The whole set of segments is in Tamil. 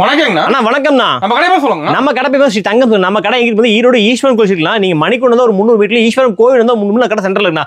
வணக்கங்கண்ணா. அண்ணா வணக்கம்ண்ணா. நம்ம கடை பேர் சொல்லுங்க. நம்ம கடை பேர் ஸ்ரீ தங்கம். நம்ம கடை எங்க இருக்கு? ஈரோடு ஈஸ்வரன் கோயில் இருக்கலாம். நீங்க மணிக்கு ஒரு 300 மீட்டர்ல ஈஸ்வரன் கோயில் இருந்தா 3 கடை சென்டர்ல இருக்குண்ணா.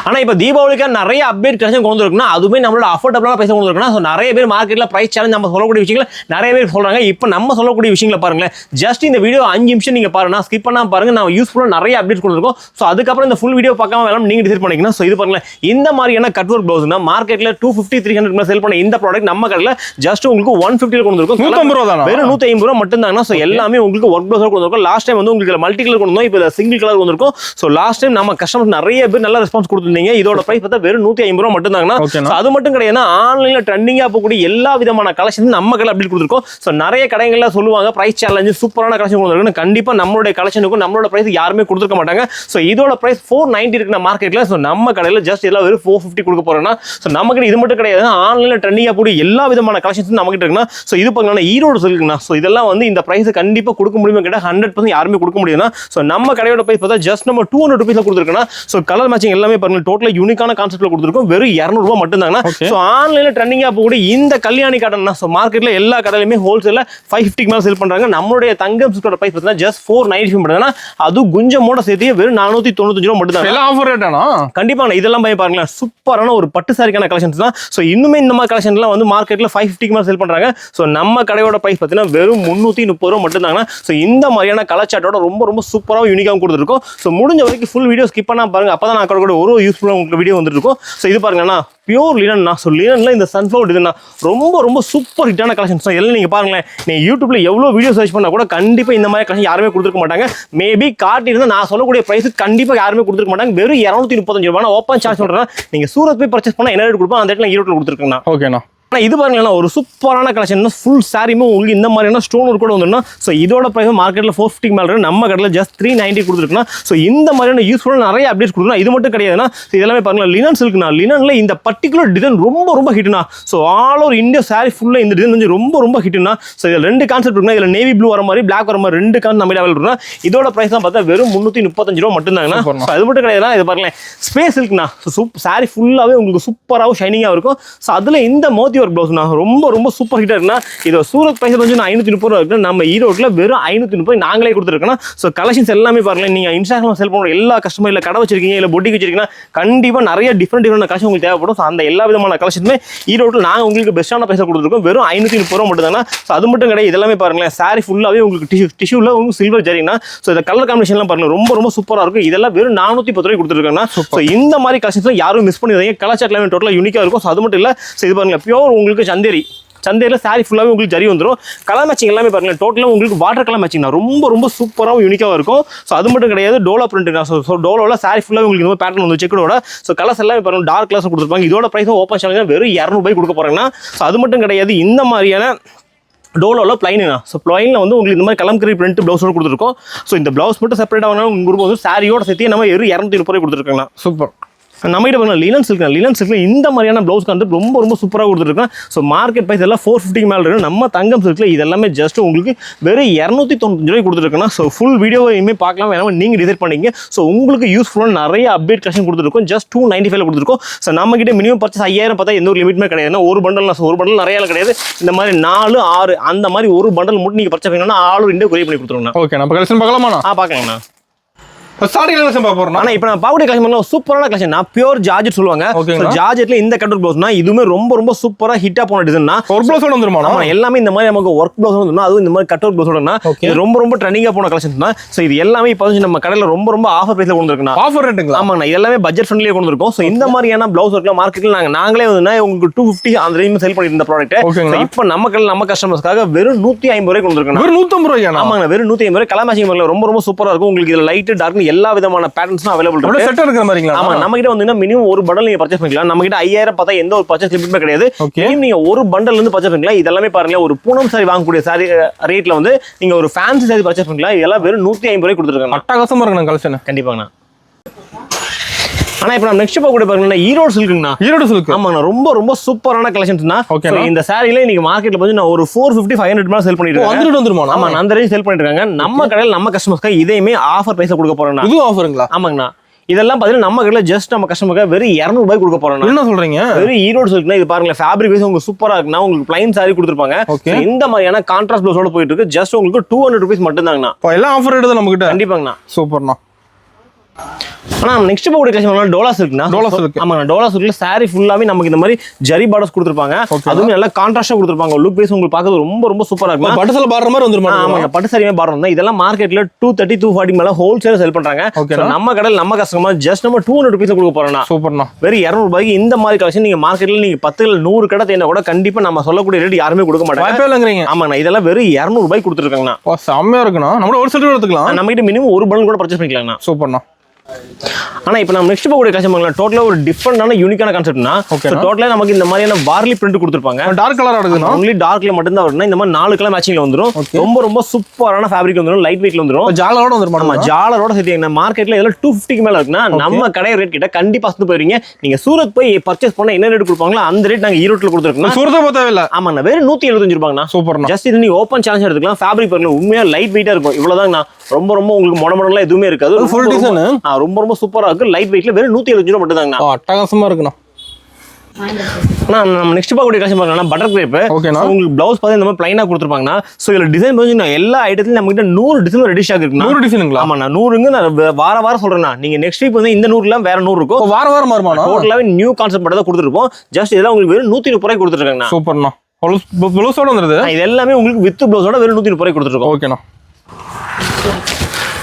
ஆனா இப்ப தீபாவளிக்கு நிறைய அப்டேட் கலெக்ஷன் கொண்டு இருக்குன்னா அதுவுமே நம்மளோட அஃபோர்டபிளான பைசா கொண்டு இருக்குன்னா நிறைய பேர் மார்க்கெட்ல பிரைஸ் சேலஞ்ச் நம்ம சொல்லக்கூடிய விஷயங்கள் நிறைய பேர் சொல்றாங்க. இப்ப நம்ம சொல்லக்கூடிய விஷயங்களை பாருங்களேன். ஜஸ்ட் இந்த வீடியோ 5 நிமிஷம் நீங்க பாருங்க, ஸ்கிப் பண்ணாம பாருங்க. நான் யூஸ்ஃபுல்லா நிறைய அப்டேட் கொண்டு இருக்கோம். சோ அதுக்கப்புறம் இந்த ஃபுல் வீடியோ பார்க்காம வேணாம் நீங்க டிசைட் பண்ணிக்கணும். சோ இது பாருங்களேன், இந்த மாதிரியான கட் ஒர்க் பிளவுஸ்னா மார்க்கெட்ல 250-300 சேல் பண்ண இந்த ப்ராடக்ட் நம்ம கடையில ஜஸ்ட் உங்களுக்கு 150 கொண்டு இருக்கும். 150 ரூபா தானா? வெறும் 150 ரூபா மட்டும் தாங்க. சோ எல்லாமே உங்களுக்கு ஒர்க் பிளவுஸ் கொண்டு இருக்கும். லாஸ்ட் டைம் வந்து உங்களுக்கு மல்டி கலர் கொண்டு வந்தோம், இப்போ சிங்கிள் கலர் கொண்டு இருக்கும். சோ லாஸ்ட் டைம் நம்ம கஸ்டமர் நிறைய பேர் நல்ல ரெஸ்பான்ஸ் கொடுத்துருந்தீங்க. இதோட பிரைஸ் பார்த்தா வெறும் 150 ரூபா மட்டும் தாங்க. அது மட்டும் கிடையாது, ஆன்லைன்ல ட்ரெண்டிங்கா போகக்கூடிய எல்லா விதமான கலெக்ஷன் நம்ம கடையில் அப்படி கொடுத்துருக்கோம். சோ நிறைய கடைகள்ல சொல்லுவாங்க பிரைஸ் சேலஞ்சு சூப்பரான கலெக்ஷன் கொடுத்துருக்கோம். கண்டிப்பா நம்மளுடைய கலெக்ஷனுக்கும் நம்மளோட பிரைஸ் யாருமே கொடுத்துருக்க மாட்டாங்க. சோ இதோட பிரைஸ் 490 இருக்கு மார்க்கெட்ல. சோ நம்ம கடையில ஜஸ்ட் இதெல்லாம் வெறும் 450 கொடுக்க போறோம்னா சோ நமக்கு இது மட்டும் கிடையாது, ஆன்லைன்ல ட்ரெண்டிங்கா போகக்கூடிய எல்லா விதமான கலெக்ஷன்ஸ் நம்ம கிட்ட இருக்குன்னா சோ இது பாத்தீங்கன்னா ஈரோடு இருக்குன்னா. சோ இதெல்லாம் வந்து இந்த பிரைஸ் கண்டிப்பா கொடுக்க முடியுமா கேட்டா 100% யாருமே கொடுக்க முடியும்னா சோ நம்ம கடையோட பிரைஸ் பார்த்தா ஜஸ்ட் நம்ம 200 ரூபீஸ்ல கொடுத்துருக்கோம். சோ கலர் மேட்சிங் எல்லாமே பாருங்க, டோட்டலா யூனிக்கான கான்செப்ட்ல கொடுத்துருக்கோம். வெறும் 200 ரூபாய் மட்டும் தாங்க. சோ ஆன்லைன்ல ட்ரெண்டிங்கா போகக்கூடிய இந்த கல்யாணி காட்டன் சோ மார்க்கெட்ல எல்லா கடையிலுமே ஹோல்சேல்ல 550 மேல சேல் பண்றாங்க. நம்மளுடைய தங்கம் சில்கோட பிரைஸ் பார்த்தா ஜஸ்ட் 495 மட்டும். அது குஞ்சமோட சேர்த்து வெறும் 495 ரூபாய் மட்டும் தான். எல்லாம் ஆஃபர் ரேட்டானா? கண்டிப்பா இதெல்லாம் போய் பாருங்களேன், சூப்பரான ஒரு பட்டு சாரிக்கான கலெக்ஷன்ஸ் தான். சோ இன்னுமே இந்த மாதிரி கலெக்ஷன்லாம் வந்து மார்க்கெட்ல 550 மேல சேல் பண்றாங்க. சோ நம்ம கடையோட பிரைஸ் பார்த்தீங்கன்னா வெறும் 330 ரூபாய் மட்டும் தாங்க. சோ இந்த மாதிரியான கலச்சாட்டோட ரொம்ப சூப்பராகவும் யூனிக்காகவும் கொடுத்துருக்கோம். ஸோ முடிஞ்ச வரைக்கும் ஃபுல் வீடியோ ஸ்கிப் பண்ணா பாருங்க, அப்பதான் நான் கூட ஒரு யூஸ்ஃபுல்லாக உங்களுக்கு வீடியோ வந்துருக்கும். ஸோ இது பாருங்கண்ணா, பியூர் லினன். ஸோ லினன்ல இந்த சன்ஃப்ளவர் டிசைன் ரொம்ப சூப்பர் ஹிட்டான கலெக்ஷன்ஸ். எல்லாம் நீங்க பாருங்களேன், நீங்க யூடியூப்ல எவ்வளோ வீடியோ சர்ச் பண்ணா கூட கண்டிப்பா இந்த மாதிரி கலெக்ஷன் யாருமே கொடுத்துருக்க மாட்டாங்க. மேபி காட்டியிருந்தா நான் சொல்லக்கூடிய பிரைஸ் கண்டிப்பா யாருமே கொடுத்துருக்க மாட்டாங்க. வெறும் 235 ரூபாய் ஓப்பன் சார்ஜ் சொல்றேன். நீங்க சூரத் போய் பர்ச்சேஸ் பண்ணா என்ன ரேட் கொடுப்போம் அந்த இடத்துல ஈரோட்டில் கொடுத்துருக்கேன். ஓகேண்ணா. இது பாருங்களா, ஒரு சூப்பரான கலெக்ஷன். ஃபுல் சாரியுமே உங்களுக்கு இந்த மாதிரியான ஸ்டோன் ஒர்க் கூட வந்துடும். ஸோ இதோட பிரைஸ் மார்க்கெட்ல 450 மேல இருக்கு, நம்ம கடையில் ஜஸ்ட் 390 கொடுத்துருக்குன்னா. ஸோ இந்த மாதிரியான யூஸ்ஃபுல்லாக நிறைய அப்டேட்ஸ் கொடுக்கணும். இது மட்டும் கிடையாதுன்னா இதெல்லாமே பாருங்களா, லினன் சில்க்னா. லினன்ல இந்த பர்டிகுலர் டிசைன் ரொம்ப ஹிட்னா. So all over India sari ஃபுல்லாக இந்த டிசைன் வந்து ரொம்ப ஹிட்னா. ஸோ இதில் 2 கான்செப்ட் இருக்குன்னா, இதில் நேவி ப்ளூ வர மாதிரி பிளாக் வர மாதிரி 2 கான்செப்ட் நம்ம அவைலபிள் இருக்குன்னா. இதோட பிரைஸ் தான் பார்த்தா வெறும் 335 ரூபா மட்டும் தாங்கண்ணா. அது மட்டும் கிடையாதுன்னா இது பாருங்களேன், ஸ்பேஸ் இருக்குண்ணா. ஸோ சாரி ஃபுல்லாகவே உங்களுக்கு சூப்பராகவும் ஷைனிங்காக இருக்கும். ஸோ அதில் இந்த மோத்தி ஒர்க் ப்ளவுஸ்னா ரொம்ப சூப்பர் ஹிட்டா இருக்குன்னா. இது சூரத் பிரைஸ் வந்து 530 ரூபா இருக்கு, நம்ம ஈரோட்ல வெறும் 530 நாங்களே கொடுத்துருக்கோம். ஸோ கலெக்ஷன்ஸ் எல்லாமே பாருங்க, நீங்க இன்ஸ்டாகிராம் செல் பண்ணுற எல்லா கஸ்டமர் இல்லை கடை வச்சிருக்கீங்க இல்லை பொட்டிக் வச்சிருக்கீங்கன்னா கண்டிப்பா நிறைய டிஃப்ரெண்ட் கலெக்ஷன் உங்களுக்கு தேவைப்படும். ஸோ அந்த எல்லா விதமான கலெக்ஷனுமே ஈரோட்டில் நாங்கள் உங்களுக்கு பெஸ்ட்டான பைசா கொடுத்துருக்கோம். வெறும் 530 ரூபா மட்டும் தானே. ஸோ அது மட்டும் கிடையாது, இதெல்லாமே பாருங்களேன், சாரி ஃபுல்லாகவே உங்களுக்கு டிஷ்யூல உங்களுக்கு சில்வர் ஜரினா. ஸோ இந்த கலர் காம்பினேஷன்லாம் பாருங்க ரொம்ப சூப்பராக இருக்கும். இதெல்லாம் வெறும் 410 ரூபாய் கொடுத்துருக்காங்க. ஸோ இந்த மாதிரி கலெக்ஷன்ஸ் யாரும் மிஸ் பண்ணிடுறீங்க. கலச்சாட்டில் டோட்டலாக யூனிக்காக இருக்கும். ஸோ அது மட்டும் இல்லை, ஸோ இது பாருங்க பியூர் உங்களுக்கு சந்தேரியில் சாரி ஃபுல்லாகவே உங்களுக்கு ஜரி வந்துடும். கலர் மேட்சிங் எல்லாமே பாருங்கள், டோட்டலாக உங்களுக்கு வாட்டர் கலர் மேட்சிங் ரொம்ப சூப்பராகவும் யூனிக்காக இருக்கும். ஸோ அது மட்டும் கிடையாது, டோலோ பிரிண்ட். ஸோ டோலோவில் சாரி ஃபுல்லாக உங்களுக்கு இந்த பேட்டர்ன் வந்து செக்கோட. ஸோ கலர்ஸ் எல்லாமே பாருங்கள் டார்க் கலர்ஸ் கொடுத்துருப்பாங்க. இதோட ப்ரைஸும் ஓப்பன் சேனல் வெறும் 200 ரூபாய் கொடுக்க போகிறாங்கன்னா. ஸோ அது மட்டும் கிடையாது, இந்த மாதிரியான டோலோவில் பிளைனா. ஸோ பிளைனில் வந்து உங்களுக்கு இந்த மாதிரி கலம்கரி பிரிண்ட் ப்ளவுஸோடு கொடுத்துருக்கோம். ஸோ இந்த ப்ளவுஸ் மட்டும் செப்பரேட்டாக வாங்கினா உங்களுக்கு வந்து சாரியோட சேர்த்து நம்ம 230 ரூபாய் கொடுத்துருக்காங்க. சூப்பர். நம்ம கிட்ட பாருங்க லினன் சில்க்ல இந்த மாதிரியான ப்ளவுஸ் வந்து ரொம்ப சூப்பராக கொடுத்துருக்கோம். ஸோ மார்க்கெட் பிரைஸ் எல்லாம் 450 மேலே இருக்கு. நம்ம தங்கம் சில்க்ல இதெல்லாமே ஜஸ்ட் உங்களுக்கு வெறும் 295 ரூபாய் கொடுத்துருக்கோம். ஸோ ஃபுல் வீடியோவை இனிமேல் பார்க்கலாம், வேணாம் நீங்கள் டிசைட் பண்ணிங்க. ஸோ உங்களுக்கு யூஸ்ஃபுல்லாக நிறைய அப்டேட் கலெக்ஷன் கொடுத்துருக்கோம். ஜஸ்ட் 295 கொடுத்துருக்கோம். ஸோ நம்ம கிட்ட மினிமம் பர்ச்சேஸ் 5000 பார்த்தா எந்த ஒரு லிமிட்மே கிடையாது. ஒரு பண்டல் நிறைய கிடையாது. இந்த மாதிரி 4, 6 அந்த மாதிரி ஒரு பண்டல் மட்டும் நீங்கள் பர்ச்சேஸ் பண்ணீங்கன்னா ஆல் ஓவர் இந்தியா கொரியர் பண்ணி கொடுத்துருவோம். ஓகே, நம்ம கலெக்ஷன் பார்க்கலாமா? பார்க்கலாம்ண்ணா. சாரி கலெக்ஷன் பார்க்க போறோம். ஆனா இப்போ நான் பாவுடி கலெக்ஷன் பண்ணல, சூப்பரான கலெக்ஷன். பியூர் ஜார்ஜெட் சொல்லுவாங்க. ஜார்ஜெட்ல இந்த கட் ஒர்க் ப்ளவுஸ்னா இதுவுமே ரொம்ப சூப்பரா ஹிட்டா போன டிசைன்னா ஒர்க் ப்ளவுஸோட வந்துருமா? ஆமா, எல்லாமே இந்த மாதிரி நமக்கு ஒர்க் ப்ளவுஸ் வந்துரும். அதுவும் இந்த மாதிரி கட் ஒர்க் ப்ளவுஸோடனா இது ரொம்ப ட்ரெண்டிங்கா போன கலெக்ஷன் தான். சோ இது எல்லாமே இப்போ வந்து நம்ம கடையில ரொம்ப ஆஃபர் பிரைஸ்ல கொண்டு இருக்கோம். ஆஃபர் ரேட்டுங்களா? ஆமாங்க, எல்லாமே பட்ஜெட் ஃப்ரெண்ட்லியா கொண்டு இருக்கோம். சோ இந்த மாதிரியான ப்ளவுஸ் ஒர்க்ல மார்க்கெட்ல நாங்களே வந்து உங்களுக்கு 250 அந்த ரேஞ்ச்ல செல் பண்ணிட்டு இருந்த ப்ராடக்ட் இப்போ நம்ம கடையில நம்ம கஸ்டமர்ஸ்க்காக வெறும் 150 ரூபாய் கொண்டு இருக்கோம். வெறும் 150 ரூபாய்? ஆமாங்க, வெறும் 150 ரூபாய். கலர் மேட்சிங் ரொம்ப சூப்பரா இருக்கும். உங்களுக்கு இதுல லைட் டார்க் எல்லா விதமான அவைலபிள் இருக்கு. செட் இருக்கிற மாதிரிங்களா? ஆமா, நம்ம கிட்ட வந்து மினிமம் ஒரு பண்டல் நீங்க பர்ச்சேஸ் பண்ணிக்கலாம். நம்ம கிட்ட 5000 பார்த்தா எந்த ஒரு பர்ச்சேஸ் லிமிட்மே கிடையாது. நீங்க ஒரு பண்டல்ல இருந்து பர்ச்சேஸ் பண்ணிக்கலாம். இதெல்லாமே பாருங்க, ஒரு பூனம் சாரி வாங்கக்கூடிய சாரி ரேட்ல வந்து நீங்க ஒரு ஃபேன்சி சாரி பர்ச்சேஸ் பண்ணிக்கலாம். இதெல்லாம் வெறும் 150 ரூபாய் கொடுத்துருக்காங்க. அட்டகாசமா இருக்கு கலெக்ஷன். கண்டிப்பாங்கண்ணா. ஆனா இப்போ நம்ம நெக்ஸ்ட் பார்க்க பாருங்க, ஈரோடு சில்க்குங்கண்ணா. ஈரோடு சில்க் ஆமாங்கண்ணா, ரொம்ப சூப்பரான கலெக்ஷன்ஸ்னா. இந்த சாரியில நீங்க மார்க்கெட்ல வந்து நான் ஒரு 450-500 மேல செல் பண்ணிட்டு இருக்கேன். ஆமா, அந்த ரேஞ்ச் செல் பண்ணிட்டு இருக்காங்க. நம்ம கடையில் நம்ம கஸ்டமர்ஸ்க்கு இதையுமே ஆஃபர் பிரைஸ் கொடுக்க போறோம். இது ஆஃபருங்களா? ஆமாங்கண்ணா. இதெல்லாம் பார்த்தீங்கன்னா நம்ம கடையில் ஜஸ்ட் நம்ம கஸ்டமருக்கு வெறும் 200 ரூபாய் கொடுக்க போறோம். என்ன சொல்றீங்க? வெறும் ஈரோடு சில்க்னா இது பாருங்களேன், ஃபேப்ரிக் வைஸ் உங்களுக்கு சூப்பரா இருக்குன்னா உங்களுக்கு பிளைன் சாரி கொடுத்துருப்பாங்க. Okay. இந்த மாதிரியான கான்ட்ராஸ்ட் ப்ளவுஸோட போயிட்டு இருக்கு. ஜஸ்ட் உங்களுக்கு 200 ருபீஸ் மட்டும் தாங்கண்ணா. எல்லாம் ஆஃபர் ரேட் தான் நம்ம கிட்ட. கண்டிப்பாங்கண்ணா. சூப்பர்ண்ணா. ஆனா நெக்ஸ்ட் போகக்கூடிய கலெக்ஷன் டோலா சில்க்னா. டோலா சில்க். ஆமாங்க, டோலா சில்க்ல சாரி ஃபுல்லாவே நமக்கு இந்த மாதிரி ஜரி பார்டர்ஸ் கொடுத்துருப்பாங்க. அதுவும் நல்லா கான்ட்ராஸ்டா கொடுத்துருப்பாங்க. லுக் வைஸ் உங்களுக்கு பார்க்கிறது ரொம்ப ரொம்ப சூப்பரா இருக்கும். பட்டு சேலை பாடுற மாதிரி வந்துருமா? ஆமாங்க, பட்டு சாரியே பார்டர் தான். இதெல்லாம் மார்க்கெட்ல 230 240 மேல ஹோல்சேல் செல் பண்றாங்க. நம்ம கடையில் நம்ம கஸ்டமர் ஜஸ்ட் நம்ம 200 ருபீஸ் கொடுக்க போறோம்னா. சூப்பர்ண்ணா. வெறும் 200 ரூபாய்க்கு இந்த மாதிரி கலெக்ஷன் நீங்க மார்க்கெட்ல நீங்க 10 100 கடை தேடினா கூட கண்டிப்பா நம்ம சொல்லக்கூடிய ரேட் யாருமே கொடுக்க மாட்டாங்க. வாய்ப்பே இல்லங்கறீங்க. ஆமாங்க, இதெல்லாம் வெறும் 200 ரூபாய்க்கு கொடுத்துருக்காங்கண்ணா. செம்மையா இருக்குண்ணா. நம்ம ஒரு செட் எடுத்துக்கலாம். நம்ம கிட்ட மினிமம் ஒரு பண்டல் கூட பர்ச்சேஸ் பண்ணிக்கலாம்ண்ணா. சூப்பர்ண்ணா. ஆனா இப்போ நம்ம நெக்ஸ்ட் போகக்கூடிய கலெக்ஷன் பண்ணலாம். டோட்டலா ஒரு டிஃபரெண்டான யூனிக்கான கான்செப்ட்னா, டோட்டலா நமக்கு இந்த மாதிரியான வார்லி பிரிண்ட் கொடுத்துருப்பாங்க. டார்க் கலரா இருக்குதுண்ணா. ஒன்லி டார்க்ல மட்டும் தான் வரும்னா இந்த மாதிரி 4 கலர் மேட்சிங்ல வந்துரும். ரொம்ப ரொம்ப சூப்பரான ஃபேப்ரிக் வந்துரும். லைட் வெயிட்ல வந்துரும். ஜாலரோட வந்துரும். ஆமா, ஜாலரோட சேர்த்தீங்கன்னா மார்க்கெட்ல இதெல்லாம் 250 க்கு மேல இருக்குன்னா நம்ம கடை ரேட் கிட்ட கண்டிப்பா வந்து போயிருவீங்க. நீங்க சூரத் போய் பர்ச்சேஸ் பண்ணா என்ன ரேட் கொடுப்பாங்களோ அந்த ரேட் நாங்க ஈரோட்ல கொடுத்துருக்கோம். சூரத் போக தேவையில்ல. ஆமாண்ணா, வெறும் 175 ரூபாங்கண்ணா. சூப்பர்ண்ணா. ஜஸ்ட் இது நீங்க ஓப்பன் சேலஞ்ச் எடுத்துக்கலாம். ஃபேப்ரிக் பாருங்க, உண்மையா லைட் வெயிட்டா இருக்கும். இவ்வளவுதாங்கண்ணா. ரொம்ப ரொம்ப உங்களுக்கு மொடமொடலாம் எதுவுமே இருக்காது. Full design. ரொம்ப ரொம்ப சூப்பரா இருக்கு. லைட் வெயிட்ல வெறும் 175 ரூபாய் மட்டும் தாங்கண்ணா. அட்டகாசமா இருக்குண்ணா. நம்ம நெக்ஸ்ட் பார்க்கக்கூடிய கலெக்ஷன் பார்க்கலாம். Butter grape. உங்களுக்கு பிளவுஸ் பார்த்து இந்த மாதிரி பிளைனா கொடுத்துருப்பாங்கன்னா. ஸோ இதுல டிசைன் வந்து எல்லா ஐட்டத்திலும் நம்ம கிட்ட 100 டிசைன் ரெடி ஸ்டாக் இருக்கு. 100 டிசைனுங்களா? ஆமாண்ணா, 100ங்க. நான் வாரம் சொல்றேன்னா நீங்க நெக்ஸ்ட் வீக் வந்து இந்த 100 வேற 100 இருக்கும். வாரம் மாறுமாண்ணா? டோட்டலாவே நியூ கான்செப்ட் மட்டும் தான் கொடுத்துருப்போம். ஜஸ்ட் இதெல்லாம் உங்களுக்கு வெறும் 130 ரூபாய் கொடுத்துருக்காங்க. சூப்பர்ண்ணா. பிளவுஸோட வந்துருது. இது எல்லாமே உங்களுக்கு வித் பிளவுஸோட வெறும் 130 ரூபாய் கொடுத்துருக்கோம். ஓகேண்ணா.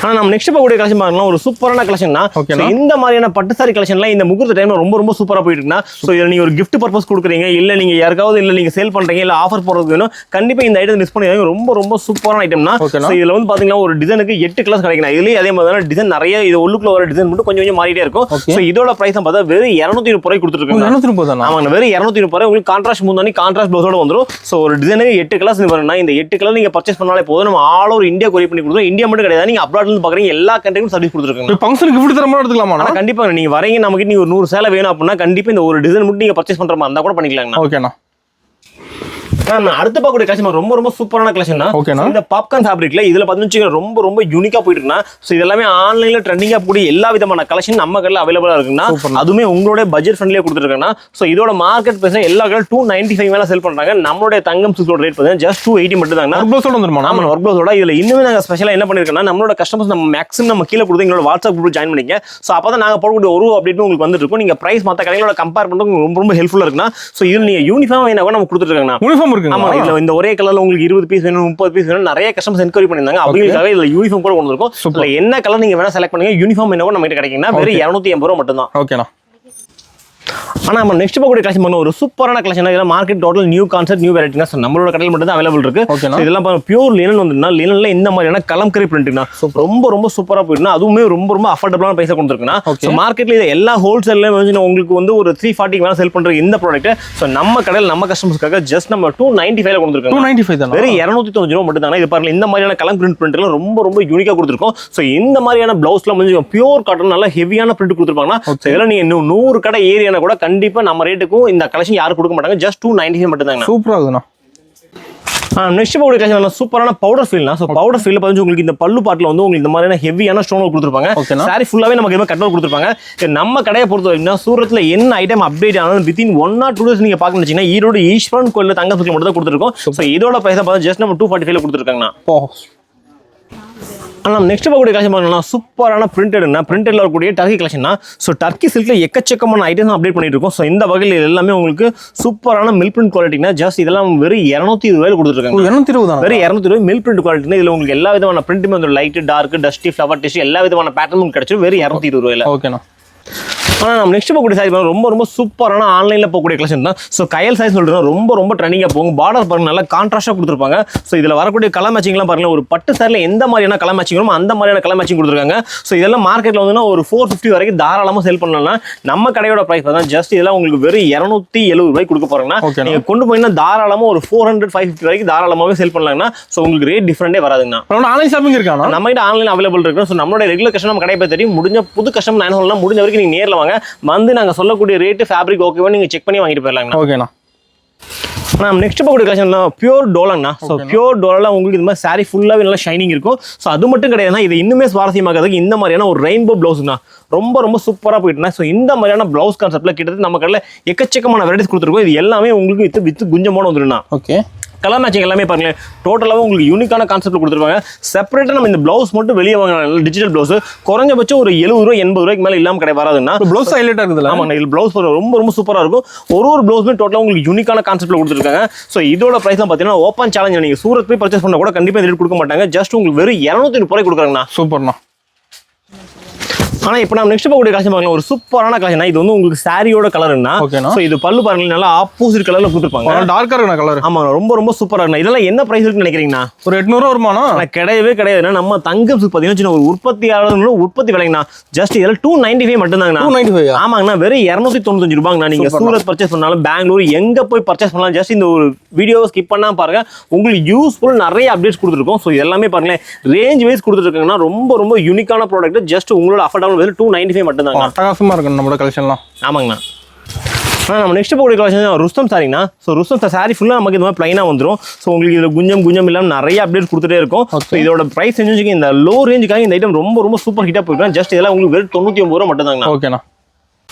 ஆனா நம்ம நெக்ஸ்ட் பார்க்கக்கூடிய கலெக்ஷன் பார்க்கலாம். ஒரு சூப்பரான கலெக்ஷன் தான். இந்த மாதிரியான பட்டு சாரி கலெக்ஷன்லாம் இந்த முகூர்த்த டைம்ல ரொம்ப ரொம்ப சூப்பரா போயிட்டு இருக்குன்னா. ஸோ இதில் நீங்க ஒரு கிஃப்ட் பர்பஸ் கொடுக்குறீங்க, இல்ல நீங்க யாருக்காவது இல்ல நீங்க சேல் பண்றீங்க, இல்ல ஆஃபர் போடுறது வேணும், கண்டிப்பா இந்த ஐட்டம் மிஸ் பண்ணிடுங்க. ரொம்ப ரொம்ப சூப்பரான ஐட்டம்னா. இதுல வந்து பாத்தீங்கன்னா ஒரு டிசைனுக்கு 8 கலர்ஸ் கிடைக்கும். இதுலயே அதே மாதிரி டிசைன் நிறைய, இது உள்ளுக்குள்ள வர டிசைன் மட்டும் கொஞ்சம் கொஞ்சம் மாறிட்டே இருக்கும். ஸோ இதோட பிரைஸ் பார்த்தா வெறும் 230 ரூபாய் கொடுத்துருக்காங்க. 230 தான். ஆமாங்க, வெறும் 230 ரூபாய். உங்களுக்கு கான்ட்ராஸ்ட் முந்தானி கான்ட்ராஸ்ட் பிளவுஸோட வந்துடும். ஸோ ஒரு டிசைனுக்கு 8 கலர்ஸ் வரும்னா இந்த 8 கலர் நீங்க பர்ச்சேஸ் பண்ணாலே போதும். நம்ம ஆல் ஓவர் இந்தியா கொரியர் பண்ணி கொடுத்தோம். இந்தியா மட்டும் கிடையாது, நீங்க அப்ராட்ல இருந்து பாக்குறீங்க எல்லா சர்வீஸ் கொடுத்துருக்காங்க. ஃபங்க்ஷனுக்கு கிஃப்ட் தர மாதிரி எடுத்துக்கலாமா? கண்டிப்பா நீங்க வரீங்க, நமக்கு நீங்க ஒரு 100 சேலை வேணும் அப்படின்னா கண்டிப்பா இந்த ஒரு டிசைன் மட்டும் நீங்க பர்ச்சேஸ் பண்ற மாதிரி இருந்தா கூட பண்ணிக்கலாங்க. ஓகேண்ணா. அடுத்த பார்க்கக்கூடிய கலெக்ஷன் ரொம்ப ரொம்ப சூப்பரான கலெக்ஷன் தான். இந்த பாப்கார்ன் ஃபேப்ரிக்ல இதுல பாத்தீங்கன்னா ரொம்ப ரொம்ப யூனிக்கா போயிட்டு இருக்குன்னா. ஸோ இதெல்லாமே ஆன்லைன்ல ட்ரெண்டிங்கா கூடிய எல்லா விதமான கலெக்ஷன் நம்ம கடையில் அவைலபிளா இருக்குன்னா. அதுவுமே உங்களோட பட்ஜெட் ஃப்ரெண்ட்லியா கொடுத்துருக்காங்கன்னா. ஸோ இதோட மார்க்கெட் பிரைஸ் எல்லா கடையில் 295 மேல செல் பண்றாங்க. நம்மளுடைய தங்கம் சில்கோட ரேட் பார்த்தீங்கன்னா ஜஸ்ட் 280 மட்டும் தாங்க. ஒர்க் ப்ளவுஸோட இதுல இன்னுமே நாங்க ஸ்பெஷலா என்ன பண்ணிருக்கோம்னா, நம்மளோட கஸ்டமர்ஸ் நம்ம மேக்ஸிமம் நம்ம கீழே கொடுத்து எங்களோட வாட்ஸ்அப் குரூப் ஜாயின் பண்ணிக்க. ஸோ அப்பதான் நாங்க போடக்கூடிய ஒரு அப்டேட் உங்களுக்கு வந்துட்டு இருக்கும். நீங்க பிரைஸ் மற்ற கடைகளோட கம்பேர் பண்ணுறது ரொம்ப ரொம்ப ஹெல்ப்ஃபுல்லா இருக்குன்னா. ஸோ இதுல நீங்க யூனிஃபார்ம் வேணா கூட நம்ம கொடுத்துருக்காங்க. யூனிஃபார்ம் இருக்கு. ஆமா, இதுல இந்த ஒரே கலர்ல உங்களுக்கு 20 பீஸ் வேணும், 30 பீஸ் வேணும், நிறைய கஸ்டமர்ஸ் என்கொயரி பண்ணிருந்தாங்க. அவங்களுக்காக இதுல யூனிஃபார்ம் கூட கொண்டு இருக்கும். இதுல என்ன கலர் நீங்க வேணா செலக்ட் பண்ணுங்க. யூனிஃபார்ம் என்ன கூட நம்ம கிட்ட கிடைக்குன்னா வெறும் 280 ரூபாய் மட்டும் தான். ஓகேண்ணா. ஆனா நம்ம நெக்ஸ்ட் பார்க்கக்கூடிய கலெக்ஷன் பண்ண ஒரு சூப்பரான கலெக்ஷன். இதெல்லாம் market total new concept new வெரைட்டினா. நம்மளோட கடையில் மட்டும் தான் அவைலபிள் இருக்கு. இதெல்லாம் பியூர் லினன் வந்துன்னா. லினன்ல இந்த மாதிரியான கலம்கரி பிரிண்ட்னா ரொம்ப ரொம்ப சூப்பரா போயிட்டுனா. அதுவுமே ரொம்ப ரொம்ப அஃபோர்டபிளான பிரைஸ் கொடுத்துருக்குன்னா. மார்க்கெட்ல இது எல்லா ஹோல்சேல்ல உங்களுக்கு வந்து ஒரு 340 மேல செல் பண்ற இந்த ப்ராடக்ட் ஸோ நம்ம கடையில் நம்ம கஸ்டமர்ஸ்க்காக ஜஸ்ட் நம்ம 295 கொடுத்துருக்கோம். 295 தான். வெறும் 295 ரூபாய் மட்டும் தாங்க. இது பாருங்க, இந்த மாதிரியான கலம் பிரிண்ட்லாம் ரொம்ப ரொம்ப யூனிக்கா கொடுத்துருக்கோம். ஸோ இந்த மாதிரியான பிளவுஸ்லாம் வந்து பியூர் காட்டன் நல்லா ஹெவியான பிரிண்ட் கொடுத்துருப்பாங்கன்னா. இதெல்லாம் நீங்க 100 கடை ஏரியானா கூட கண்டிப்பா நம்ம ரேட்டுக்கும் இந்த கலெக்ஷன் யாரும் கொடுக்க மாட்டாங்க. ஜஸ்ட் 295 மட்டும் தாங்க. சூப்பரா இருக்குண்ணா. நெக்ஸ்ட் பவுடர் கலெக்ஷன் சூப்பரான பவுடர் ஃபீல்னா. ஸோ பவுடர் ஃபீல்ல பார்த்து உங்களுக்கு இந்த பல்லு பாட்டில் வந்து உங்களுக்கு இந்த மாதிரியான ஹெவியான ஸ்டோன் கொடுத்துருப்பாங்க. சாரி ஃபுல்லாவே நமக்கு எதுவும் கட் கொடுத்துருப்பாங்க. நம்ம கடையை பொறுத்த வரைக்கும் சூரத்தில் என்ன ஐட்டம் அப்டேட் ஆனாலும் வித்தின் 1 or 2 days நீங்க பார்க்கணும்னு வச்சீங்கன்னா ஈரோடு ஈஸ்வரன் கோயில் தங்க சுற்றி மட்டும் தான் கொடுத்துருக்கோம். ஸோ இதோட பைசா பார்த்து ஜஸ்ட் நம்ம 245 கொடுத்துருக்காங்கண்ணா. ஆனால் நெக்ஸ்ட் பார்க்கக்கூடிய கலெக்ஷன் பார்த்தீங்கன்னா சூப்பரான பிரிண்டட்னா. பிரிண்டட்ல வரக்கூடிய டர்க்கி கலெக்ஷனா. ஸோ டர்க்கி சில்க்ல எக்கச்சக்கமான ஐட்டம்ஸ் அப்டேட் பண்ணிட்டு இருக்கோம். ஸோ இந்த வகையில் எல்லாமே உங்களுக்கு சூப்பரான மில் பிரிண்ட் குவாலிட்டினா. ஜஸ்ட் இதெல்லாம் வெறும் 220 ரூபாய் கொடுத்துருக்காங்க. 220 வெறும் 220 மில் பிரிண்ட் குவாலிட்டினா. இதில் உங்களுக்கு எல்லா விதமான பிரிண்ட்டுமே வந்து light, dark, dusty, flower test எல்லா விதமான பேட்டர்னும் கிடைச்சிடும் வெறும் 220 ரூபாயில. ஓகேண்ணா. ஆனால் நம்ம நெக்ஸ்ட் போகக்கூடிய சாரி ரொம்ப ரொம்ப சூப்பரான ஆன்லைனில் போகக்கூடிய கலெக்ஷன் தான். ஸோ கயல் சாரி சொல்கிறோம் ரொம்ப ரொம்ப ட்ரெண்டிங்காக போகும். பார்டர் பாருங்க நல்லா கான்ட்ராஸ்டாக கொடுத்துருப்பாங்க. ஸோ இதில் வரக்கூடிய கலர் மேட்சிங்லாம் பாருங்க, ஒரு பட்டு சாரியில் எந்த மாதிரியான கலர் மேட்சிங் வரும் அந்த மாதிரியான கலர் மேட்சிங் கொடுத்துருக்காங்க. ஸோ இதெல்லாம் மார்க்கெட்டில் வந்து ஒரு 450 வரைக்கும் தாராளமாக செல் பண்ணலாம். நம்ம கடையோட ப்ரைஸ் தான் ஜஸ்ட் இதெல்லாம் உங்களுக்கு வெறும் 270 ரூபாய் கொடுக்க போறாங்கன்னா. நீங்கள் கொண்டு போயிங்கன்னா தாராளமாக ஒரு 400 550 வரைக்கும் தாராளமாகவே செல் பண்ணலாங்கன்னா. ஸோ உங்களுக்கு ரேட் டிஃப்ரெண்டே வராதுங்கண்ணா. ஆன்லைன் ஷாப்பிங் இருக்காங்க, நம்ம கிட்ட ஆன்லைன் அவைலபிள் இருக்கு. ஸோ நம்மளோட ரெகுலர் கஸ்டமர் நம்ம கடை பற்றி தெரியும். முடிஞ்ச புது கஸ்டமர் நான் சொல்லலாம், முடிஞ்ச வரைக்கும் நீங்கள் நேரில் வாங்க, வந்து நாங்கள் சொல்லக்கூடிய ரேட்டு ஃபேப்ரிக் ஓகேவா நீங்கள் செக் பண்ணி வாங்கிட்டு போயிடலாங்கண்ணா. ஓகேண்ணா. நம்ம நெக்ஸ்ட் பார்க்கக்கூடிய கலெக்ஷன் பியூர் டோலங்கண்ணா. ஸோ பியூர் டோலெலாம் உங்களுக்கு இந்த மாதிரி சாரி ஃபுல்லாகவே நல்லா ஷைனிங் இருக்கும். ஸோ அது மட்டும் கிடையாதுன்னா இது இன்னுமே சுவாரஸ்யமாகிறதுக்கு இந்த மாதிரியான ஒரு ரெயின்போ ப்ளவுஸ்ண்ணா. ரொம்ப ரொம்ப சூப்பரா போயிட்டுனா ஸோ இந்த மாதிரியான பிளவுஸ் கான்செப்ட்ல கிட்டத்தட்ட நம்ம கடையில் எக்கச்சக்கமான வெரைட்டிஸ் கொடுத்துருக்கோம். இது எல்லாமே உங்களுக்கு வித் குஞ்சமோட வந்துருண்ணா. ஓகே, கலர் மேட்சிங் எல்லாமே பாருங்களேன், டோட்டலாக உங்களுக்கு யூனிக்கான கான்செப்ட் கொடுத்துருப்பாங்க. செப்பரேட்டாக நம்ம இந்த பிளவுஸ் மட்டும் வெளியே வாங்கினா டிஜிட்டல் பிளவுஸ் குறைஞ்சபட்சம் ஒரு 70 ரூபா 80 ரூபாய்க்கு மேலே இல்லாமல் கடை வராதுன்னா ப்ளவுஸ் ஹைலைட்டாக இருக்குதுல்ல. ஆமாங்க, இது பிளவுஸ் ரொம்ப ரொம்ப சூப்பராக இருக்கும். ஒரு பிளவுஸுமே டோட்டலாக உங்களுக்கு யூனிக்கான கான்செப்ட்ல கொடுத்துருக்காங்க. ஸோ இதோட ப்ரைஸ்லாம் பார்த்தீங்கன்னா ஓப்பன் சேலஞ்ச், நீங்கள் சூரத் போய் பர்ச்சேஸ் பண்ண கூட கண்டிப்பாக ரேட் கொடுக்க மாட்டாங்க. ஜஸ்ட் உங்களுக்கு வெறும் 230 ரூபாய் கொடுக்குறாங்கண்ணா. சூப்பர்ண்ணா. ஆனா இப்போ நம்ம நெக்ஸ்ட் பார்க்கக்கூடிய கலெக்ஷன் பார்க்கலாம். ஒரு சூப்பரான கலெக்ஷன். இது வந்து உங்களுக்கு சாரியோட கலர்னா, ஸோ இது பல்லு பாருங்க நல்லா ஆப்போசிட் கலர்ல கொடுத்துருப்பாங்க. டார்க்கா இருக்கு கலர். ஆமா, ரொம்ப ரொம்ப சூப்பரா இருக்கு. இதெல்லாம் என்ன பிரைஸ் இருக்குன்னு நினைக்கிறீங்கன்னா ஒரு 800 வருமானா? கிடையவே கிடையாது. நம்ம தங்கம் பார்த்தீங்கன்னா ஒரு உற்பத்தியாளர்களும் உற்பத்தி விலைங்கண்ணா. ஜஸ்ட் இதெல்லாம் 295 மட்டும் தாங்கண்ணா. 295? ஆமாங்கண்ணா, வெறும் 295 ரூபாங்கண்ணா. நீங்க சூரத் பர்ச்சேஸ் பண்ணாலும் பெங்களூர் எங்க போய் பர்ச்சேஸ் பண்ணலாம், ஜஸ்ட் இந்த ஒரு வீடியோவை ஸ்கிப் பண்ணா பாருங்க, உங்களுக்கு யூஸ்ஃபுல் நிறைய அப்டேட்ஸ் கொடுத்துருக்கோம். ஸோ எல்லாமே பாருங்களேன் ரேஞ்ச் வைஸ் கொடுத்துருக்காங்கன்னா ரொம்ப ரொம்ப யூனிக்கான ப்ராடக்ட். ஜஸ்ட் உங்களோட அஃபோர்டபுள் வெறும் 295 மட்டும் தாங்க. அட்டகாசமா இருக்கு நம்மளோட கலெக்ஷன்லாம். ஆமாங்கண்ணா. நம்ம நெக்ஸ்ட் போகக்கூடிய கலெக்ஷன் ருஸ்தம் சாரிங்கண்ணா. ஸோ ருஸ்தம் சாரி ஃபுல்லாக நமக்கு இந்த மாதிரி பிளைனாக வந்துடும். ஸோ உங்களுக்கு இதில் குஞ்சம் இல்லாமல் நிறைய அப்டேட் கொடுத்துட்டே இருக்கும். ஸோ இதோட ப்ரைஸ் செஞ்சு இந்த லோ ரேஞ்சுக்காக இந்த ஐட்டம் ரொம்ப ரொம்ப சூப்பர் ஹிட்டாக போயிருக்கோம். ஜஸ்ட் இதெல்லாம் உங்களுக்கு வெறும் 99 ரூபா மட்டும் தாங்கண்ணா. ஓகேண்ணா.